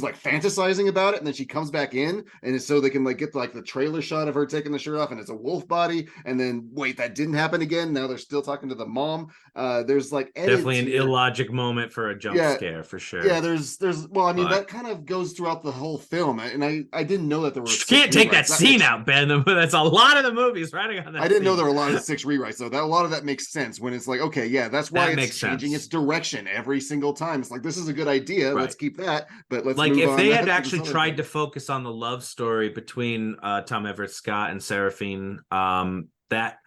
like fantasizing about it, and then she comes back in, and it's so they can like get like the trailer shot of her taking the shirt off, and it's a wolf body, and then wait, that didn't happen again. Now they're still talking to the mom. There's like definitely an illogic moment for a jump scare for sure. Yeah, there's that kind of goes throughout the whole film, and I didn't know that there were. You can't take that scene out, Ben. That's a lot of the movies riding on that. I didn't know there were a lot of 6 rewrites, though. That a lot of that makes sense when it's like, okay, yeah, that's why it's changing its direction every single time. It's like this is a good idea. Right. Let's keep that, but let's like if they had actually tried to focus on the love story between Tom Everett Scott and Seraphine, that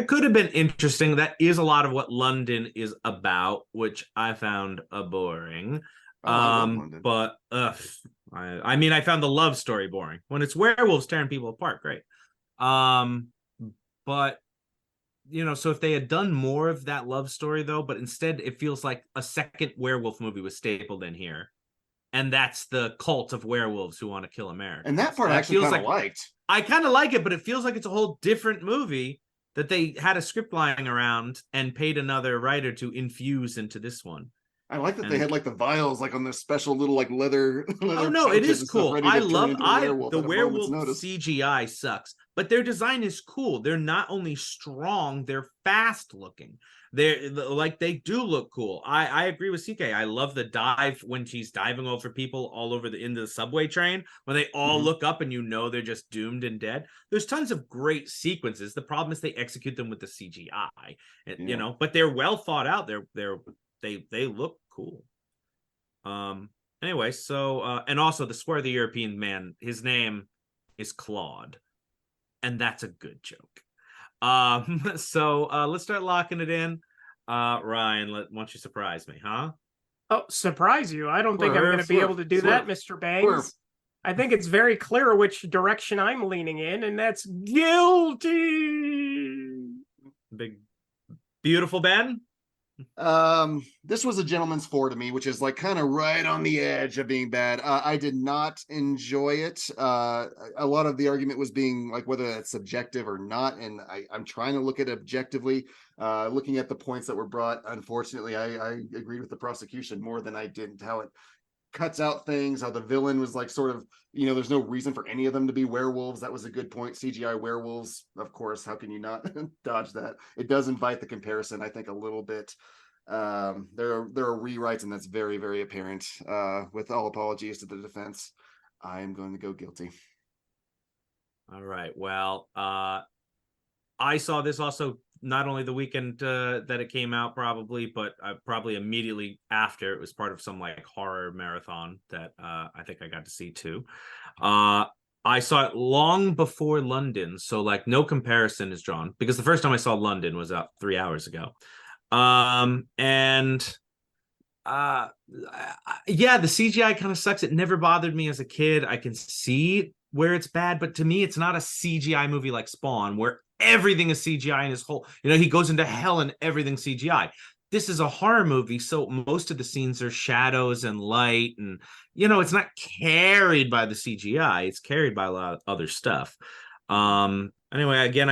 could have been interesting. That is a lot of what London is about, which I found boring. But I mean, I found the love story boring. When it's werewolves tearing people apart, great. But so if they had done more of that love story though, but instead it feels like a second werewolf movie was stapled in here. And that's the cult of werewolves who want to kill America. And that part I actually kind of liked. I kind of like it, but it feels like it's a whole different movie that they had a script lying around and paid another writer to infuse into this one. I like that they had like the vials like on this special little like leather. Oh no, it is cool. I love the werewolf CGI sucks, but their design is cool. They're not only strong, they're fast looking. They do look cool. I agree with CK. I love the dive when she's diving over people all over into the subway train when they all look up and they're just doomed and dead. There's tons of great sequences. The problem is they execute them with the CGI, but they're well thought out. They look cool. Anyway, so and also the Square of the European Man, his name is Claude, and that's a good joke. So let's start locking it in. Ryan, why don't you surprise me, huh? Oh, surprise you? I don't think I'm going to be able to do that, Mr. Bangs. I think it's very clear which direction I'm leaning in, and that's guilty. Big, beautiful Ben. This was a gentleman's four to me, which is like kind of right on the edge of being bad. I did not enjoy it. A lot of the argument was being like whether that's subjective or not, and I'm trying to look at it objectively. Looking at the points that were brought, unfortunately, I agreed with the prosecution more than I did how it cuts out things, how the villain was like sort of, there's no reason for any of them to be werewolves. That was a good point. CGI werewolves, of course, how can you not dodge that? It does invite the comparison, I think, a little bit. There are rewrites, and that's very, very apparent. With all apologies to the defense, I am going to go guilty. All right. Well, I saw this also not only the weekend that it came out, probably, but probably immediately after. It was part of some like horror marathon that I think I got to see too. I saw it long before London, so like no comparison is drawn, because the first time I saw London was out 3 hours ago. And yeah, the CGI kind of sucks. It never bothered me as a kid. I can see where it's bad, but to me, it's not a CGI movie like Spawn, where everything is CGI in his whole, he goes into hell and everything's CGI. This is a horror movie, so most of the scenes are shadows and light, and it's not carried by the CGI. It's carried by a lot of other stuff. Anyway, again,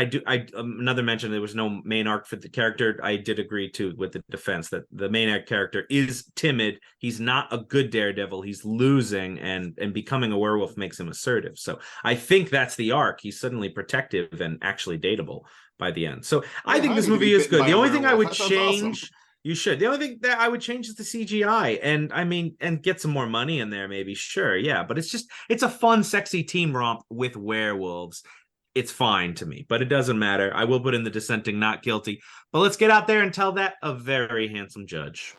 another mention, there was no main arc for the character. I did agree too with the defense that the main character is timid. He's not a good daredevil. He's losing, and becoming a werewolf makes him assertive. So I think that's the arc. He's suddenly protective and actually dateable by the end. So I think this movie is good. The only thing I would change. Awesome. You should. The only thing that I would change is the CGI, and get some more money in there, maybe. Sure, yeah, but it's a fun, sexy team romp with werewolves. It's fine to me, but it doesn't matter. I will put in the dissenting not guilty. But let's get out there and tell that a very handsome judge.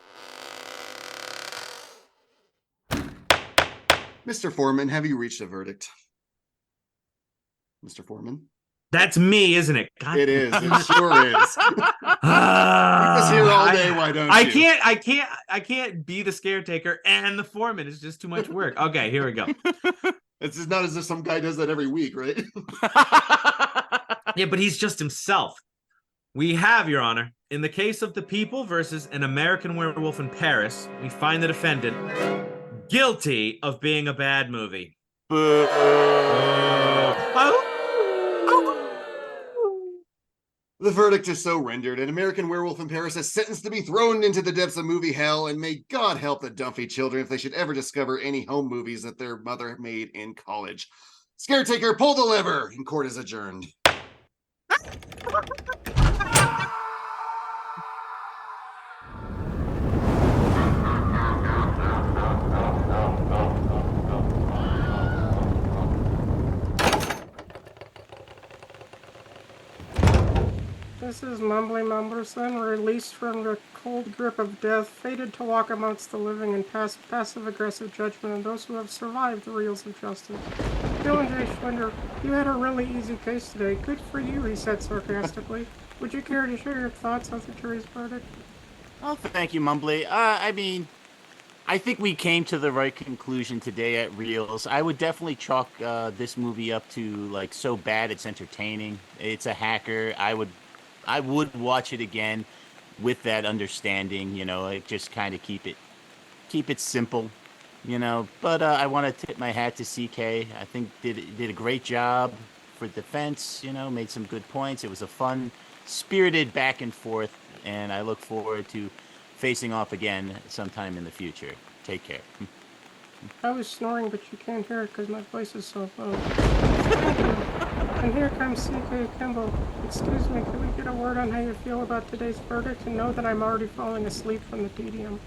Mr. Foreman, have you reached a verdict? Mr. Foreman? That's me, isn't it? God. It is. It sure is. Keep us here all day. Why don't you? I can't be the caretaker and the foreman. It's just too much work. Okay, here we go. It's not as if some guy does that every week, right? Yeah, but he's just himself. We have, Your Honor, in the case of The People versus An American Werewolf in Paris, we find the defendant guilty of being a bad movie. The verdict is so rendered. An American Werewolf in Paris is sentenced to be thrown into the depths of movie hell, and may God help the Dunphy children if they should ever discover any home movies that their mother made in college. Scaretaker, pull the lever, and court is adjourned. This is Mumbly Mumblerson, released from the cold grip of death, fated to walk amongst the living and pass passive-aggressive judgment on those who have survived the reels of justice. Dylan J. Schlender, you had a really easy case today. Good for you, he said sarcastically. Would you care to share your thoughts on the jury's verdict? Oh, thank you, Mumbly. I think we came to the right conclusion today at Reels. I would definitely chalk this movie up to, like, so bad it's entertaining. It's a hacker. I would watch it again with that understanding, just kind of keep it simple, but I want to tip my hat to CK. I think did a great job for defense, made some good points. It was a fun, spirited back and forth, and I look forward to facing off again sometime in the future. Take care. I was snoring, but you can't hear it because my voice is so low. And here comes CK Kimball. Excuse me, can we get a word on how you feel about today's verdict, and know that I'm already falling asleep from the tedium?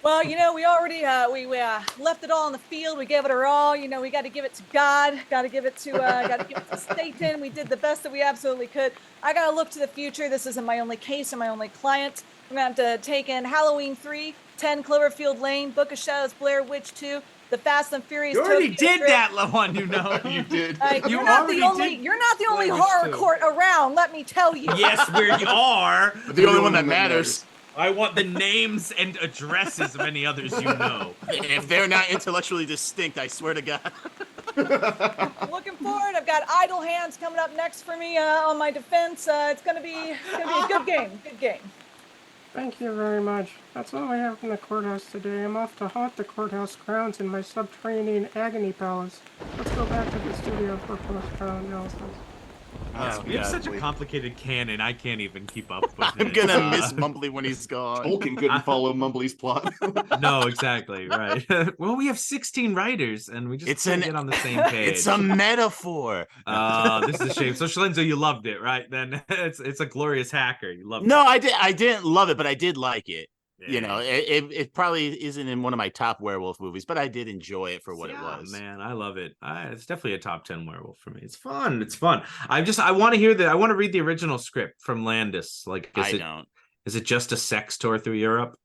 Well, we already we left it all on the field. We gave it our all. We got to give it to God. Got to give it to Satan. We did the best that we absolutely could. I got to look to the future. This isn't my only case or my only client. I'm gonna have to take in Halloween 3, 10 Cloverfield Lane, Book of Shadows, Blair Witch 2, The Fast and Furious. You already Tokyo did Drift. that one, You did. You're not the only horror court around. Let me tell you. Yes, where you are. But the only one that matters. I want the names and addresses of any others you know. If they're not intellectually distinct, I swear to God. Looking forward. I've got Idle Hands coming up next for me on my defense. It's gonna be a good game. Good game. Thank you very much. That's all I have from the courthouse today. I'm off to haunt the courthouse grounds in my subterranean agony palace. Let's go back to the studio for post-trial analysis. We have such a complicated canon, I can't even keep up with I'm gonna miss Mumbly when he's gone. Tolkien couldn't follow Mumbly's plot. No, exactly, right. Well, we have 16 writers, and we just can't get on the same page. It's a metaphor. This is a shame. So, Schlenzer, you loved it, right? Then it's a glorious hacker. You loved it. No, I didn't love it, but I did like it. Yeah. It probably isn't in one of my top werewolf movies, but I did enjoy it for what it was. Man, I love it. It's definitely a top 10 werewolf for me. It's fun. It's fun. I want to read the original script from Landis. Like, is it just a sex tour through Europe,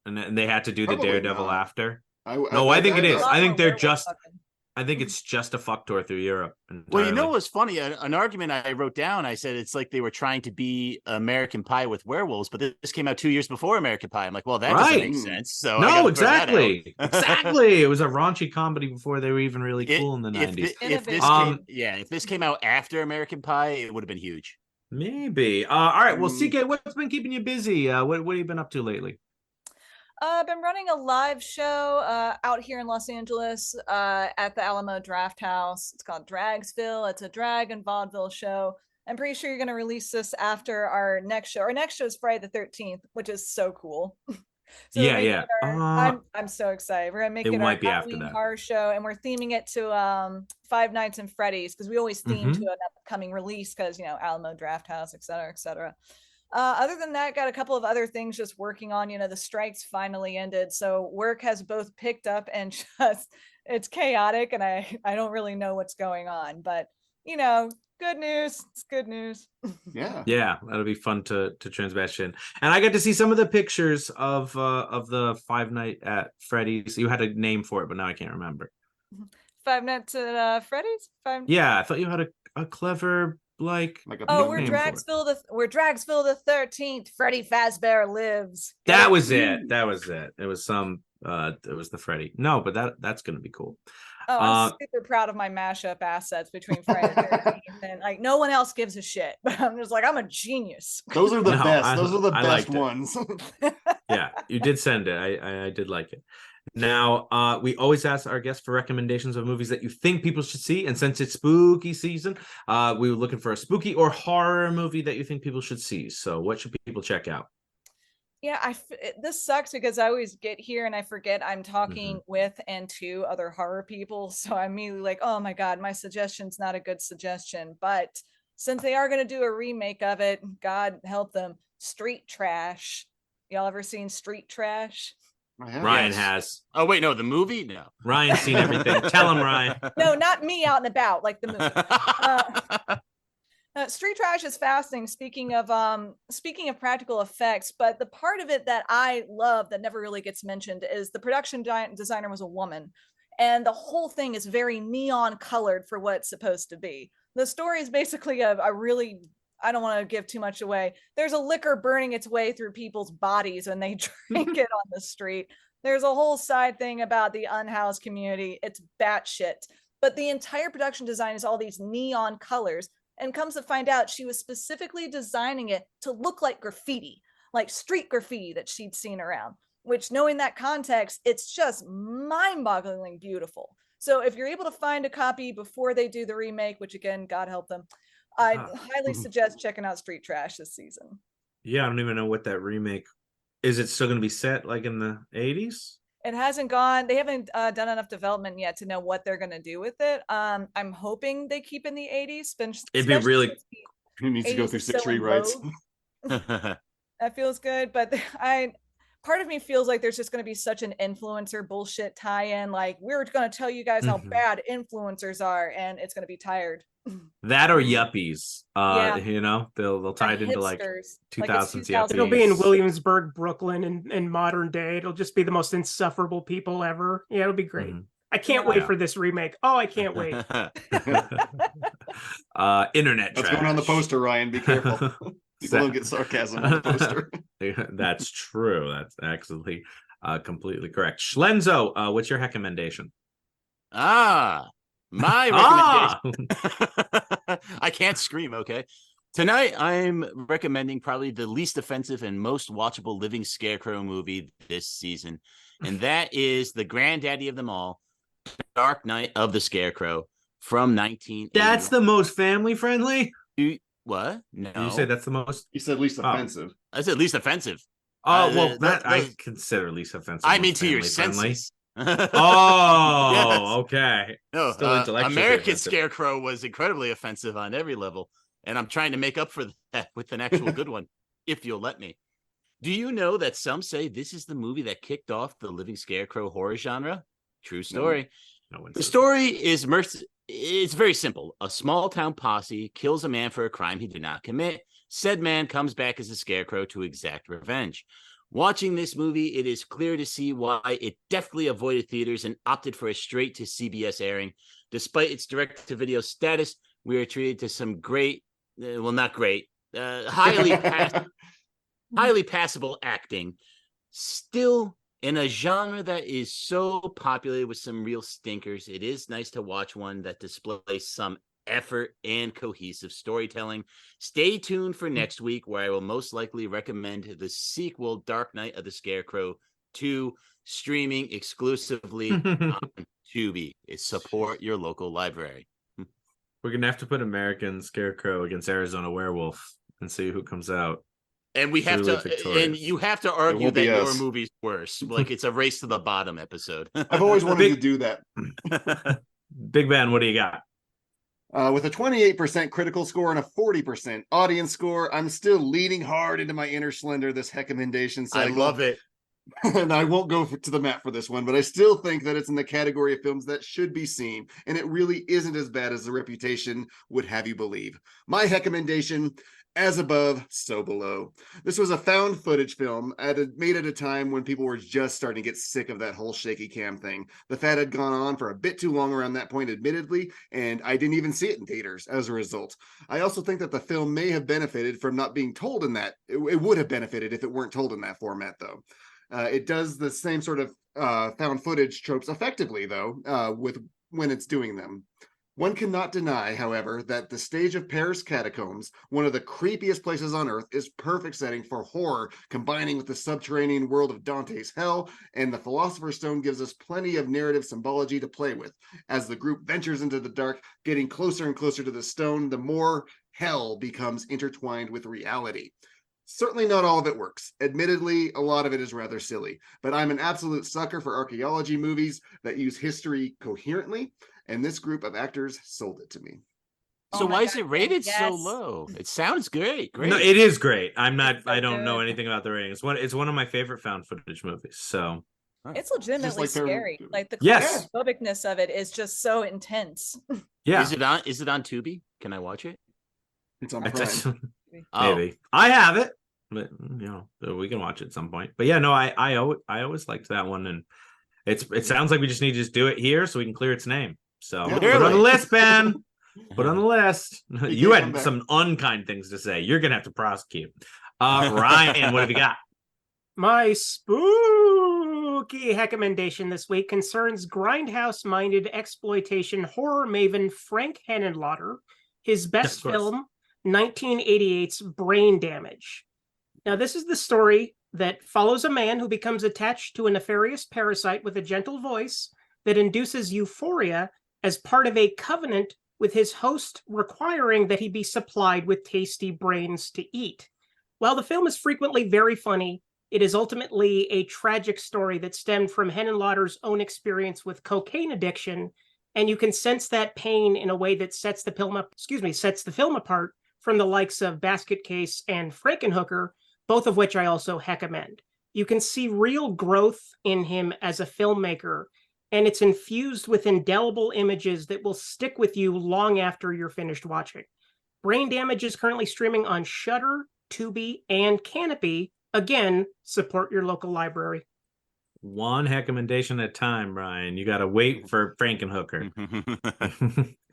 and they had to do the Daredevil after? I think it is. I think they're just. I think it's just a fuck tour through Europe. Entirely. Well, you know what's funny? An argument I wrote down, I said it's like they were trying to be American Pie with werewolves, but this came out 2 years before American Pie. I'm like, well, that doesn't make sense. So no, exactly. Exactly. It was a raunchy comedy before they were even really cool in the 90s. If this came out after American Pie, it would have been huge. Maybe. All right. Well, CK, what's been keeping you busy? What have you been up to lately? I've been running a live show out here in Los Angeles at the Alamo Draft House. It's called Dragsville. It's a drag and vaudeville show. I'm pretty sure you're going to release this after our next show. Our next show is Friday the 13th, which is so cool. So I'm so excited. We're going to make it our Halloween horror show, and we're theming it to Five Nights at Freddy's, because we always theme to an upcoming release because, Alamo Draft House, et cetera, et cetera. Other than that, got a couple of other things just working on. The strikes finally ended, so work has both picked up and just it's chaotic, and I don't really know what's going on, but good news. It's good news. Yeah, that'll be fun to transmit in. And I got to see some of the pictures of the Five Nights at Freddy's. You had a name for it, but now I can't remember. Five Nights at Freddy's. Yeah, I thought you had a clever. We're Dragsville the 13th. Freddy Fazbear lives. That was it. It was the Freddy. No, but that's gonna be cool. Oh, I'm super proud of my mashup assets between Friday the 13th and like no one else gives a shit. But I'm just like, I'm a genius. Those are the best. Those are the best ones. Yeah, you did send it. I did like it. Now, we always ask our guests for recommendations of movies that you think people should see. And since it's spooky season, we were looking for a spooky or horror movie that you think people should see. So what should people check out? Yeah, this sucks because I always get here and I forget I'm talking with and to other horror people. So I'm immediately like, oh my God, my suggestion's not a good suggestion. But since they are going to do a remake of it, God help them, Street Trash. Y'all ever seen Street Trash? Ryan has. Oh wait, no, the movie? No. Ryan's seen everything. Tell him, Ryan. No, not me out and about, like the movie. Street Trash is fascinating. Speaking of practical effects, but the part of it that I love that never really gets mentioned is the production designer was a woman, and the whole thing is very neon colored for what it's supposed to be. The story is basically a really, I don't want to give too much away. There's a liquor burning its way through people's bodies when they drink it on the street. There's a whole side thing about the unhoused community. It's batshit. But the entire production design is all these neon colors. And comes to find out, she was specifically designing it to look like graffiti, like street graffiti that she'd seen around. Which, knowing that context, it's just mind-bogglingly beautiful. So if you're able to find a copy before they do the remake, which again, God help them, I highly suggest checking out Street Trash this season. Yeah, I don't even know what that remake is. It still going to be set like in the 80s? It hasn't gone. They haven't done enough development yet to know what they're going to do with it. I'm hoping they keep in the 80s. It'd be really. Who needs to go through 6 rewrites? That feels good, but part of me feels like there's just going to be such an influencer bullshit tie-in. Like, we're going to tell you guys how bad influencers are, and it's going to be tired. That or yuppies, they'll tie it into like 2000s yuppies. It'll be in Williamsburg, Brooklyn, in modern day. It'll just be the most insufferable people ever. Yeah, it'll be great. I can't wait for this remake. Oh, I can't wait. Internet What's trash. going on the poster, Ryan? Be careful. People don't get sarcasm on the poster. That's true. That's actually completely correct. Schlenzo, what's your recommendation? My recommendation. I can't scream, okay? Tonight, I'm recommending probably the least offensive and most watchable living scarecrow movie this season. And that is the granddaddy of them all, Dark Night of the Scarecrow from 1980. That's the most family friendly? What? No. Did you say that's the most? You said least offensive. I said least offensive. Oh, well, I consider least offensive. I mean, to your senses. Oh, yes. Okay. No, American Scarecrow was incredibly offensive on every level, and I'm trying to make up for that with an actual good one, if you'll let me. Do you know that some say this is the movie that kicked off the living scarecrow horror genre? True story. No the story is it's very simple. A small town posse kills a man for a crime he did not commit. Said man comes back as a scarecrow to exact revenge. Watching this movie, it is clear to see why it definitely avoided theaters and opted for a straight to CBS airing. Despite its direct-to-video status, we are treated to some great, well, not great, highly passable acting. Still, in a genre that is so populated with some real stinkers, it is nice to watch one that displays some effort and cohesive storytelling. Stay tuned for next week, where I will most likely recommend the sequel, Dark Knight of the Scarecrow 2, streaming exclusively on Tubi. Support your local library. We're gonna have to put American Scarecrow against Arizona Werewolf and see who comes out. And we have to, victorious. And you have to argue that your movie's worse. Like it's a race to the bottom episode. I've always wanted to do that. Big Ben, what do you got? With a 28% critical score and a 40% audience score, I'm still leaning hard into my inner Schlender this recommendation cycle. I love it. And I won't go to the mat for this one, but I still think that it's in the category of films that should be seen, and it really isn't as bad as the reputation would have you believe. My recommendation: As Above, So Below. This was a found footage film made at a time when people were just starting to get sick of that whole shaky cam thing. The fad had gone on for a bit too long around that point, admittedly, and I didn't even see it in theaters as a result. I also think that the film may have benefited from not being told in that. It would have benefited if it weren't told in that format, though. It does the same sort of found footage tropes effectively, though, when it's doing them. One cannot deny, however, that the stage of Paris catacombs, one of the creepiest places on earth, is perfect setting for horror, combining with the subterranean world of Dante's Hell, and the Philosopher's Stone gives us plenty of narrative symbology to play with. As the group ventures into the dark, getting closer and closer to the stone, the more hell becomes intertwined with reality. Certainly not all of it works. Admittedly, a lot of it is rather silly, but I'm an absolute sucker for archaeology movies that use history coherently, and this group of actors sold it to me. So why is it rated so low? It sounds great. No, it is great. I don't know anything about the rating. It's one of my favorite found footage movies. So it's legitimately scary. Like the yes. claustrophobicness of it is just so intense. Yeah. Is it on Tubi? Can I watch it? It's on Prime. Maybe. I have it, but we can watch it at some point. But yeah, no, I always liked that one, and it sounds like we just need to just do it here so we can clear its name. So put it on the list, Ben. Put on the list. You had some unkind things to say. You're gonna have to prosecute. Ryan, what have you got? My spooky recommendation this week concerns grindhouse-minded exploitation horror maven Frank Henenlotter. His best film, 1988's Brain Damage. Now, this is the story that follows a man who becomes attached to a nefarious parasite with a gentle voice that induces euphoria as part of a covenant with his host requiring that he be supplied with tasty brains to eat. While the film is frequently very funny, it is ultimately a tragic story that stemmed from Henenlotter's own experience with cocaine addiction, and you can sense that pain in a way that sets the film apart from the likes of Basket Case and Frankenhooker, both of which I also recommend. You can see real growth in him as a filmmaker, and it's infused with indelible images that will stick with you long after you're finished watching. Brain Damage is currently streaming on Shudder, Tubi, and Canopy. Again, support your local library. One recommendation at a time, Brian. You got to wait for Frankenhooker.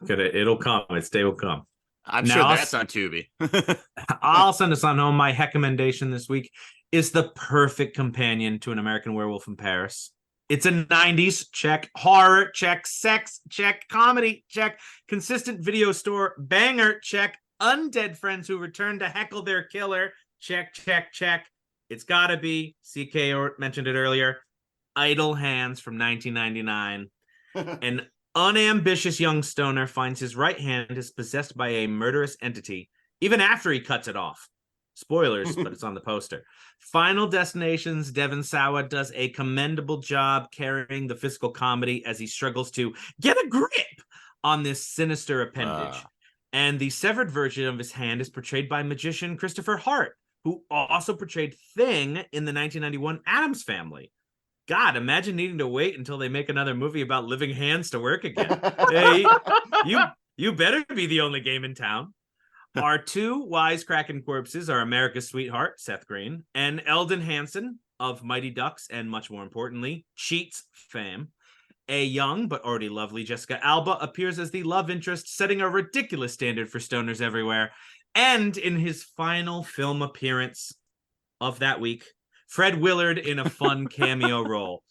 It'll come. Its day will come. I'm sure that's on Tubi. I'll send us on home. My recommendation this week is the perfect companion to An American Werewolf in Paris. It's a 90s, check. Horror, check. Sex, check. Comedy, check. Consistent video store, banger, check. Undead friends who return to heckle their killer, check, check, check. It's got to be, CK mentioned it earlier, Idle Hands from 1999. An unambitious young stoner finds his right hand is possessed by a murderous entity, even after he cuts it off. Spoilers, but it's on the poster. Final Destination's Devon Sawa does a commendable job carrying the physical comedy as he struggles to get a grip on this sinister appendage. And the severed version of his hand is portrayed by magician Christopher Hart, who also portrayed Thing in the 1991 Addams Family. God, imagine needing to wait until they make another movie about living hands to work again. Hey, you better be the only game in town. Our two wisecracking corpses are America's sweetheart, Seth Green, and Eldon Hansen, of Mighty Ducks and, much more importantly, Cheats fame. A young but already lovely Jessica Alba appears as the love interest, setting a ridiculous standard for stoners everywhere. And in his final film appearance of that week, Fred Willard in a fun cameo role.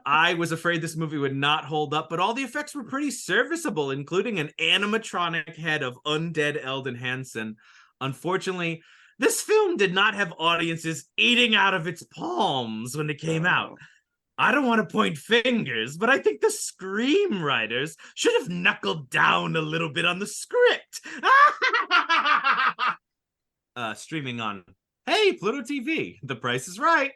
I was afraid this movie would not hold up, but all the effects were pretty serviceable, including an animatronic head of undead Eldon Hansen. Unfortunately, this film did not have audiences eating out of its palms when it came out. I don't want to point fingers, but I think the screenwriters should have knuckled down a little bit on the script. Streaming on Pluto TV. The Price is Right.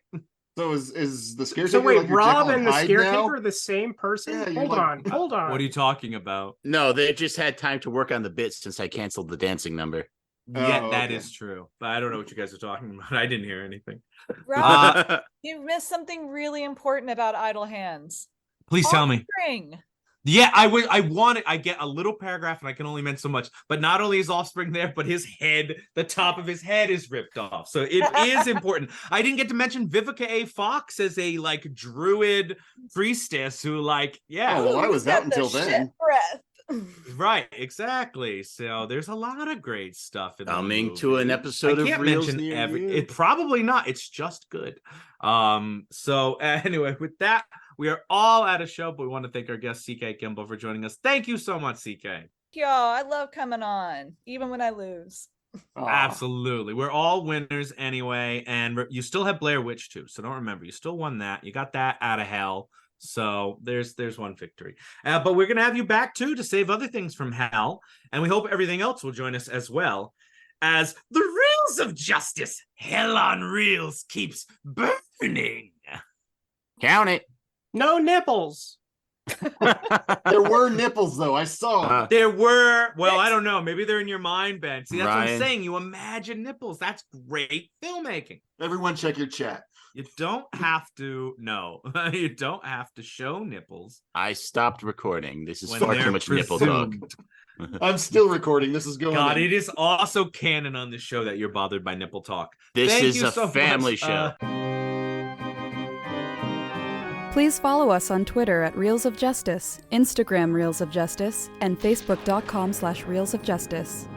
So is the Scaretaker? So wait, like Rob and the Hyde Scaretaker now? are the same person? Yeah, Hold on. What are you talking about? No, they just had time to work on the bit since I canceled the dancing number. Yeah, that is true. But I don't know what you guys are talking about. I didn't hear anything. Rob, you missed something really important about Idle Hands. Please tell me. Offspring. Yeah, I get a little paragraph and I can only mention so much, but not only is Offspring there, but his head, the top of his head is ripped off. So it is important. I didn't get to mention Vivica A. Fox as a like druid priestess who like, yeah. Oh, well, I was out until then. Breath. Right, exactly. So there's a lot of great stuff in the Coming movie. to an episode of Reels mention near you. It probably not. It's just good. So anyway, with that, we are all at a show, but we want to thank our guest CK Kimball for joining us. Thank you so much, CK. Yo, I love coming on, even when I lose. Absolutely. We're all winners anyway, and you still have Blair Witch too. So don't remember, you still won that. You got that out of hell. So there's one victory. But we're going to have you back too to save other things from hell. And we hope everything else will join us as well, as the Reels of Justice, Hell on Reels, keeps burning. Count it. No nipples. There were nipples, though. I saw them. There were. Well, I don't know. Maybe they're in your mind, Ben. See, that's what I'm Ryan. saying. You imagine nipples. That's great filmmaking. Everyone check your chat. You don't have to. No, you don't have to show nipples. I stopped recording. This is when far they're too much nipple talk. presumed. I'm still recording. This is going God, in. it is also canon on this show that you're bothered by nipple talk. This Thank is you a so family much. show. Please follow us on Twitter at Reels of Justice, Instagram Reels of Justice, and Facebook.com/Reels of Justice.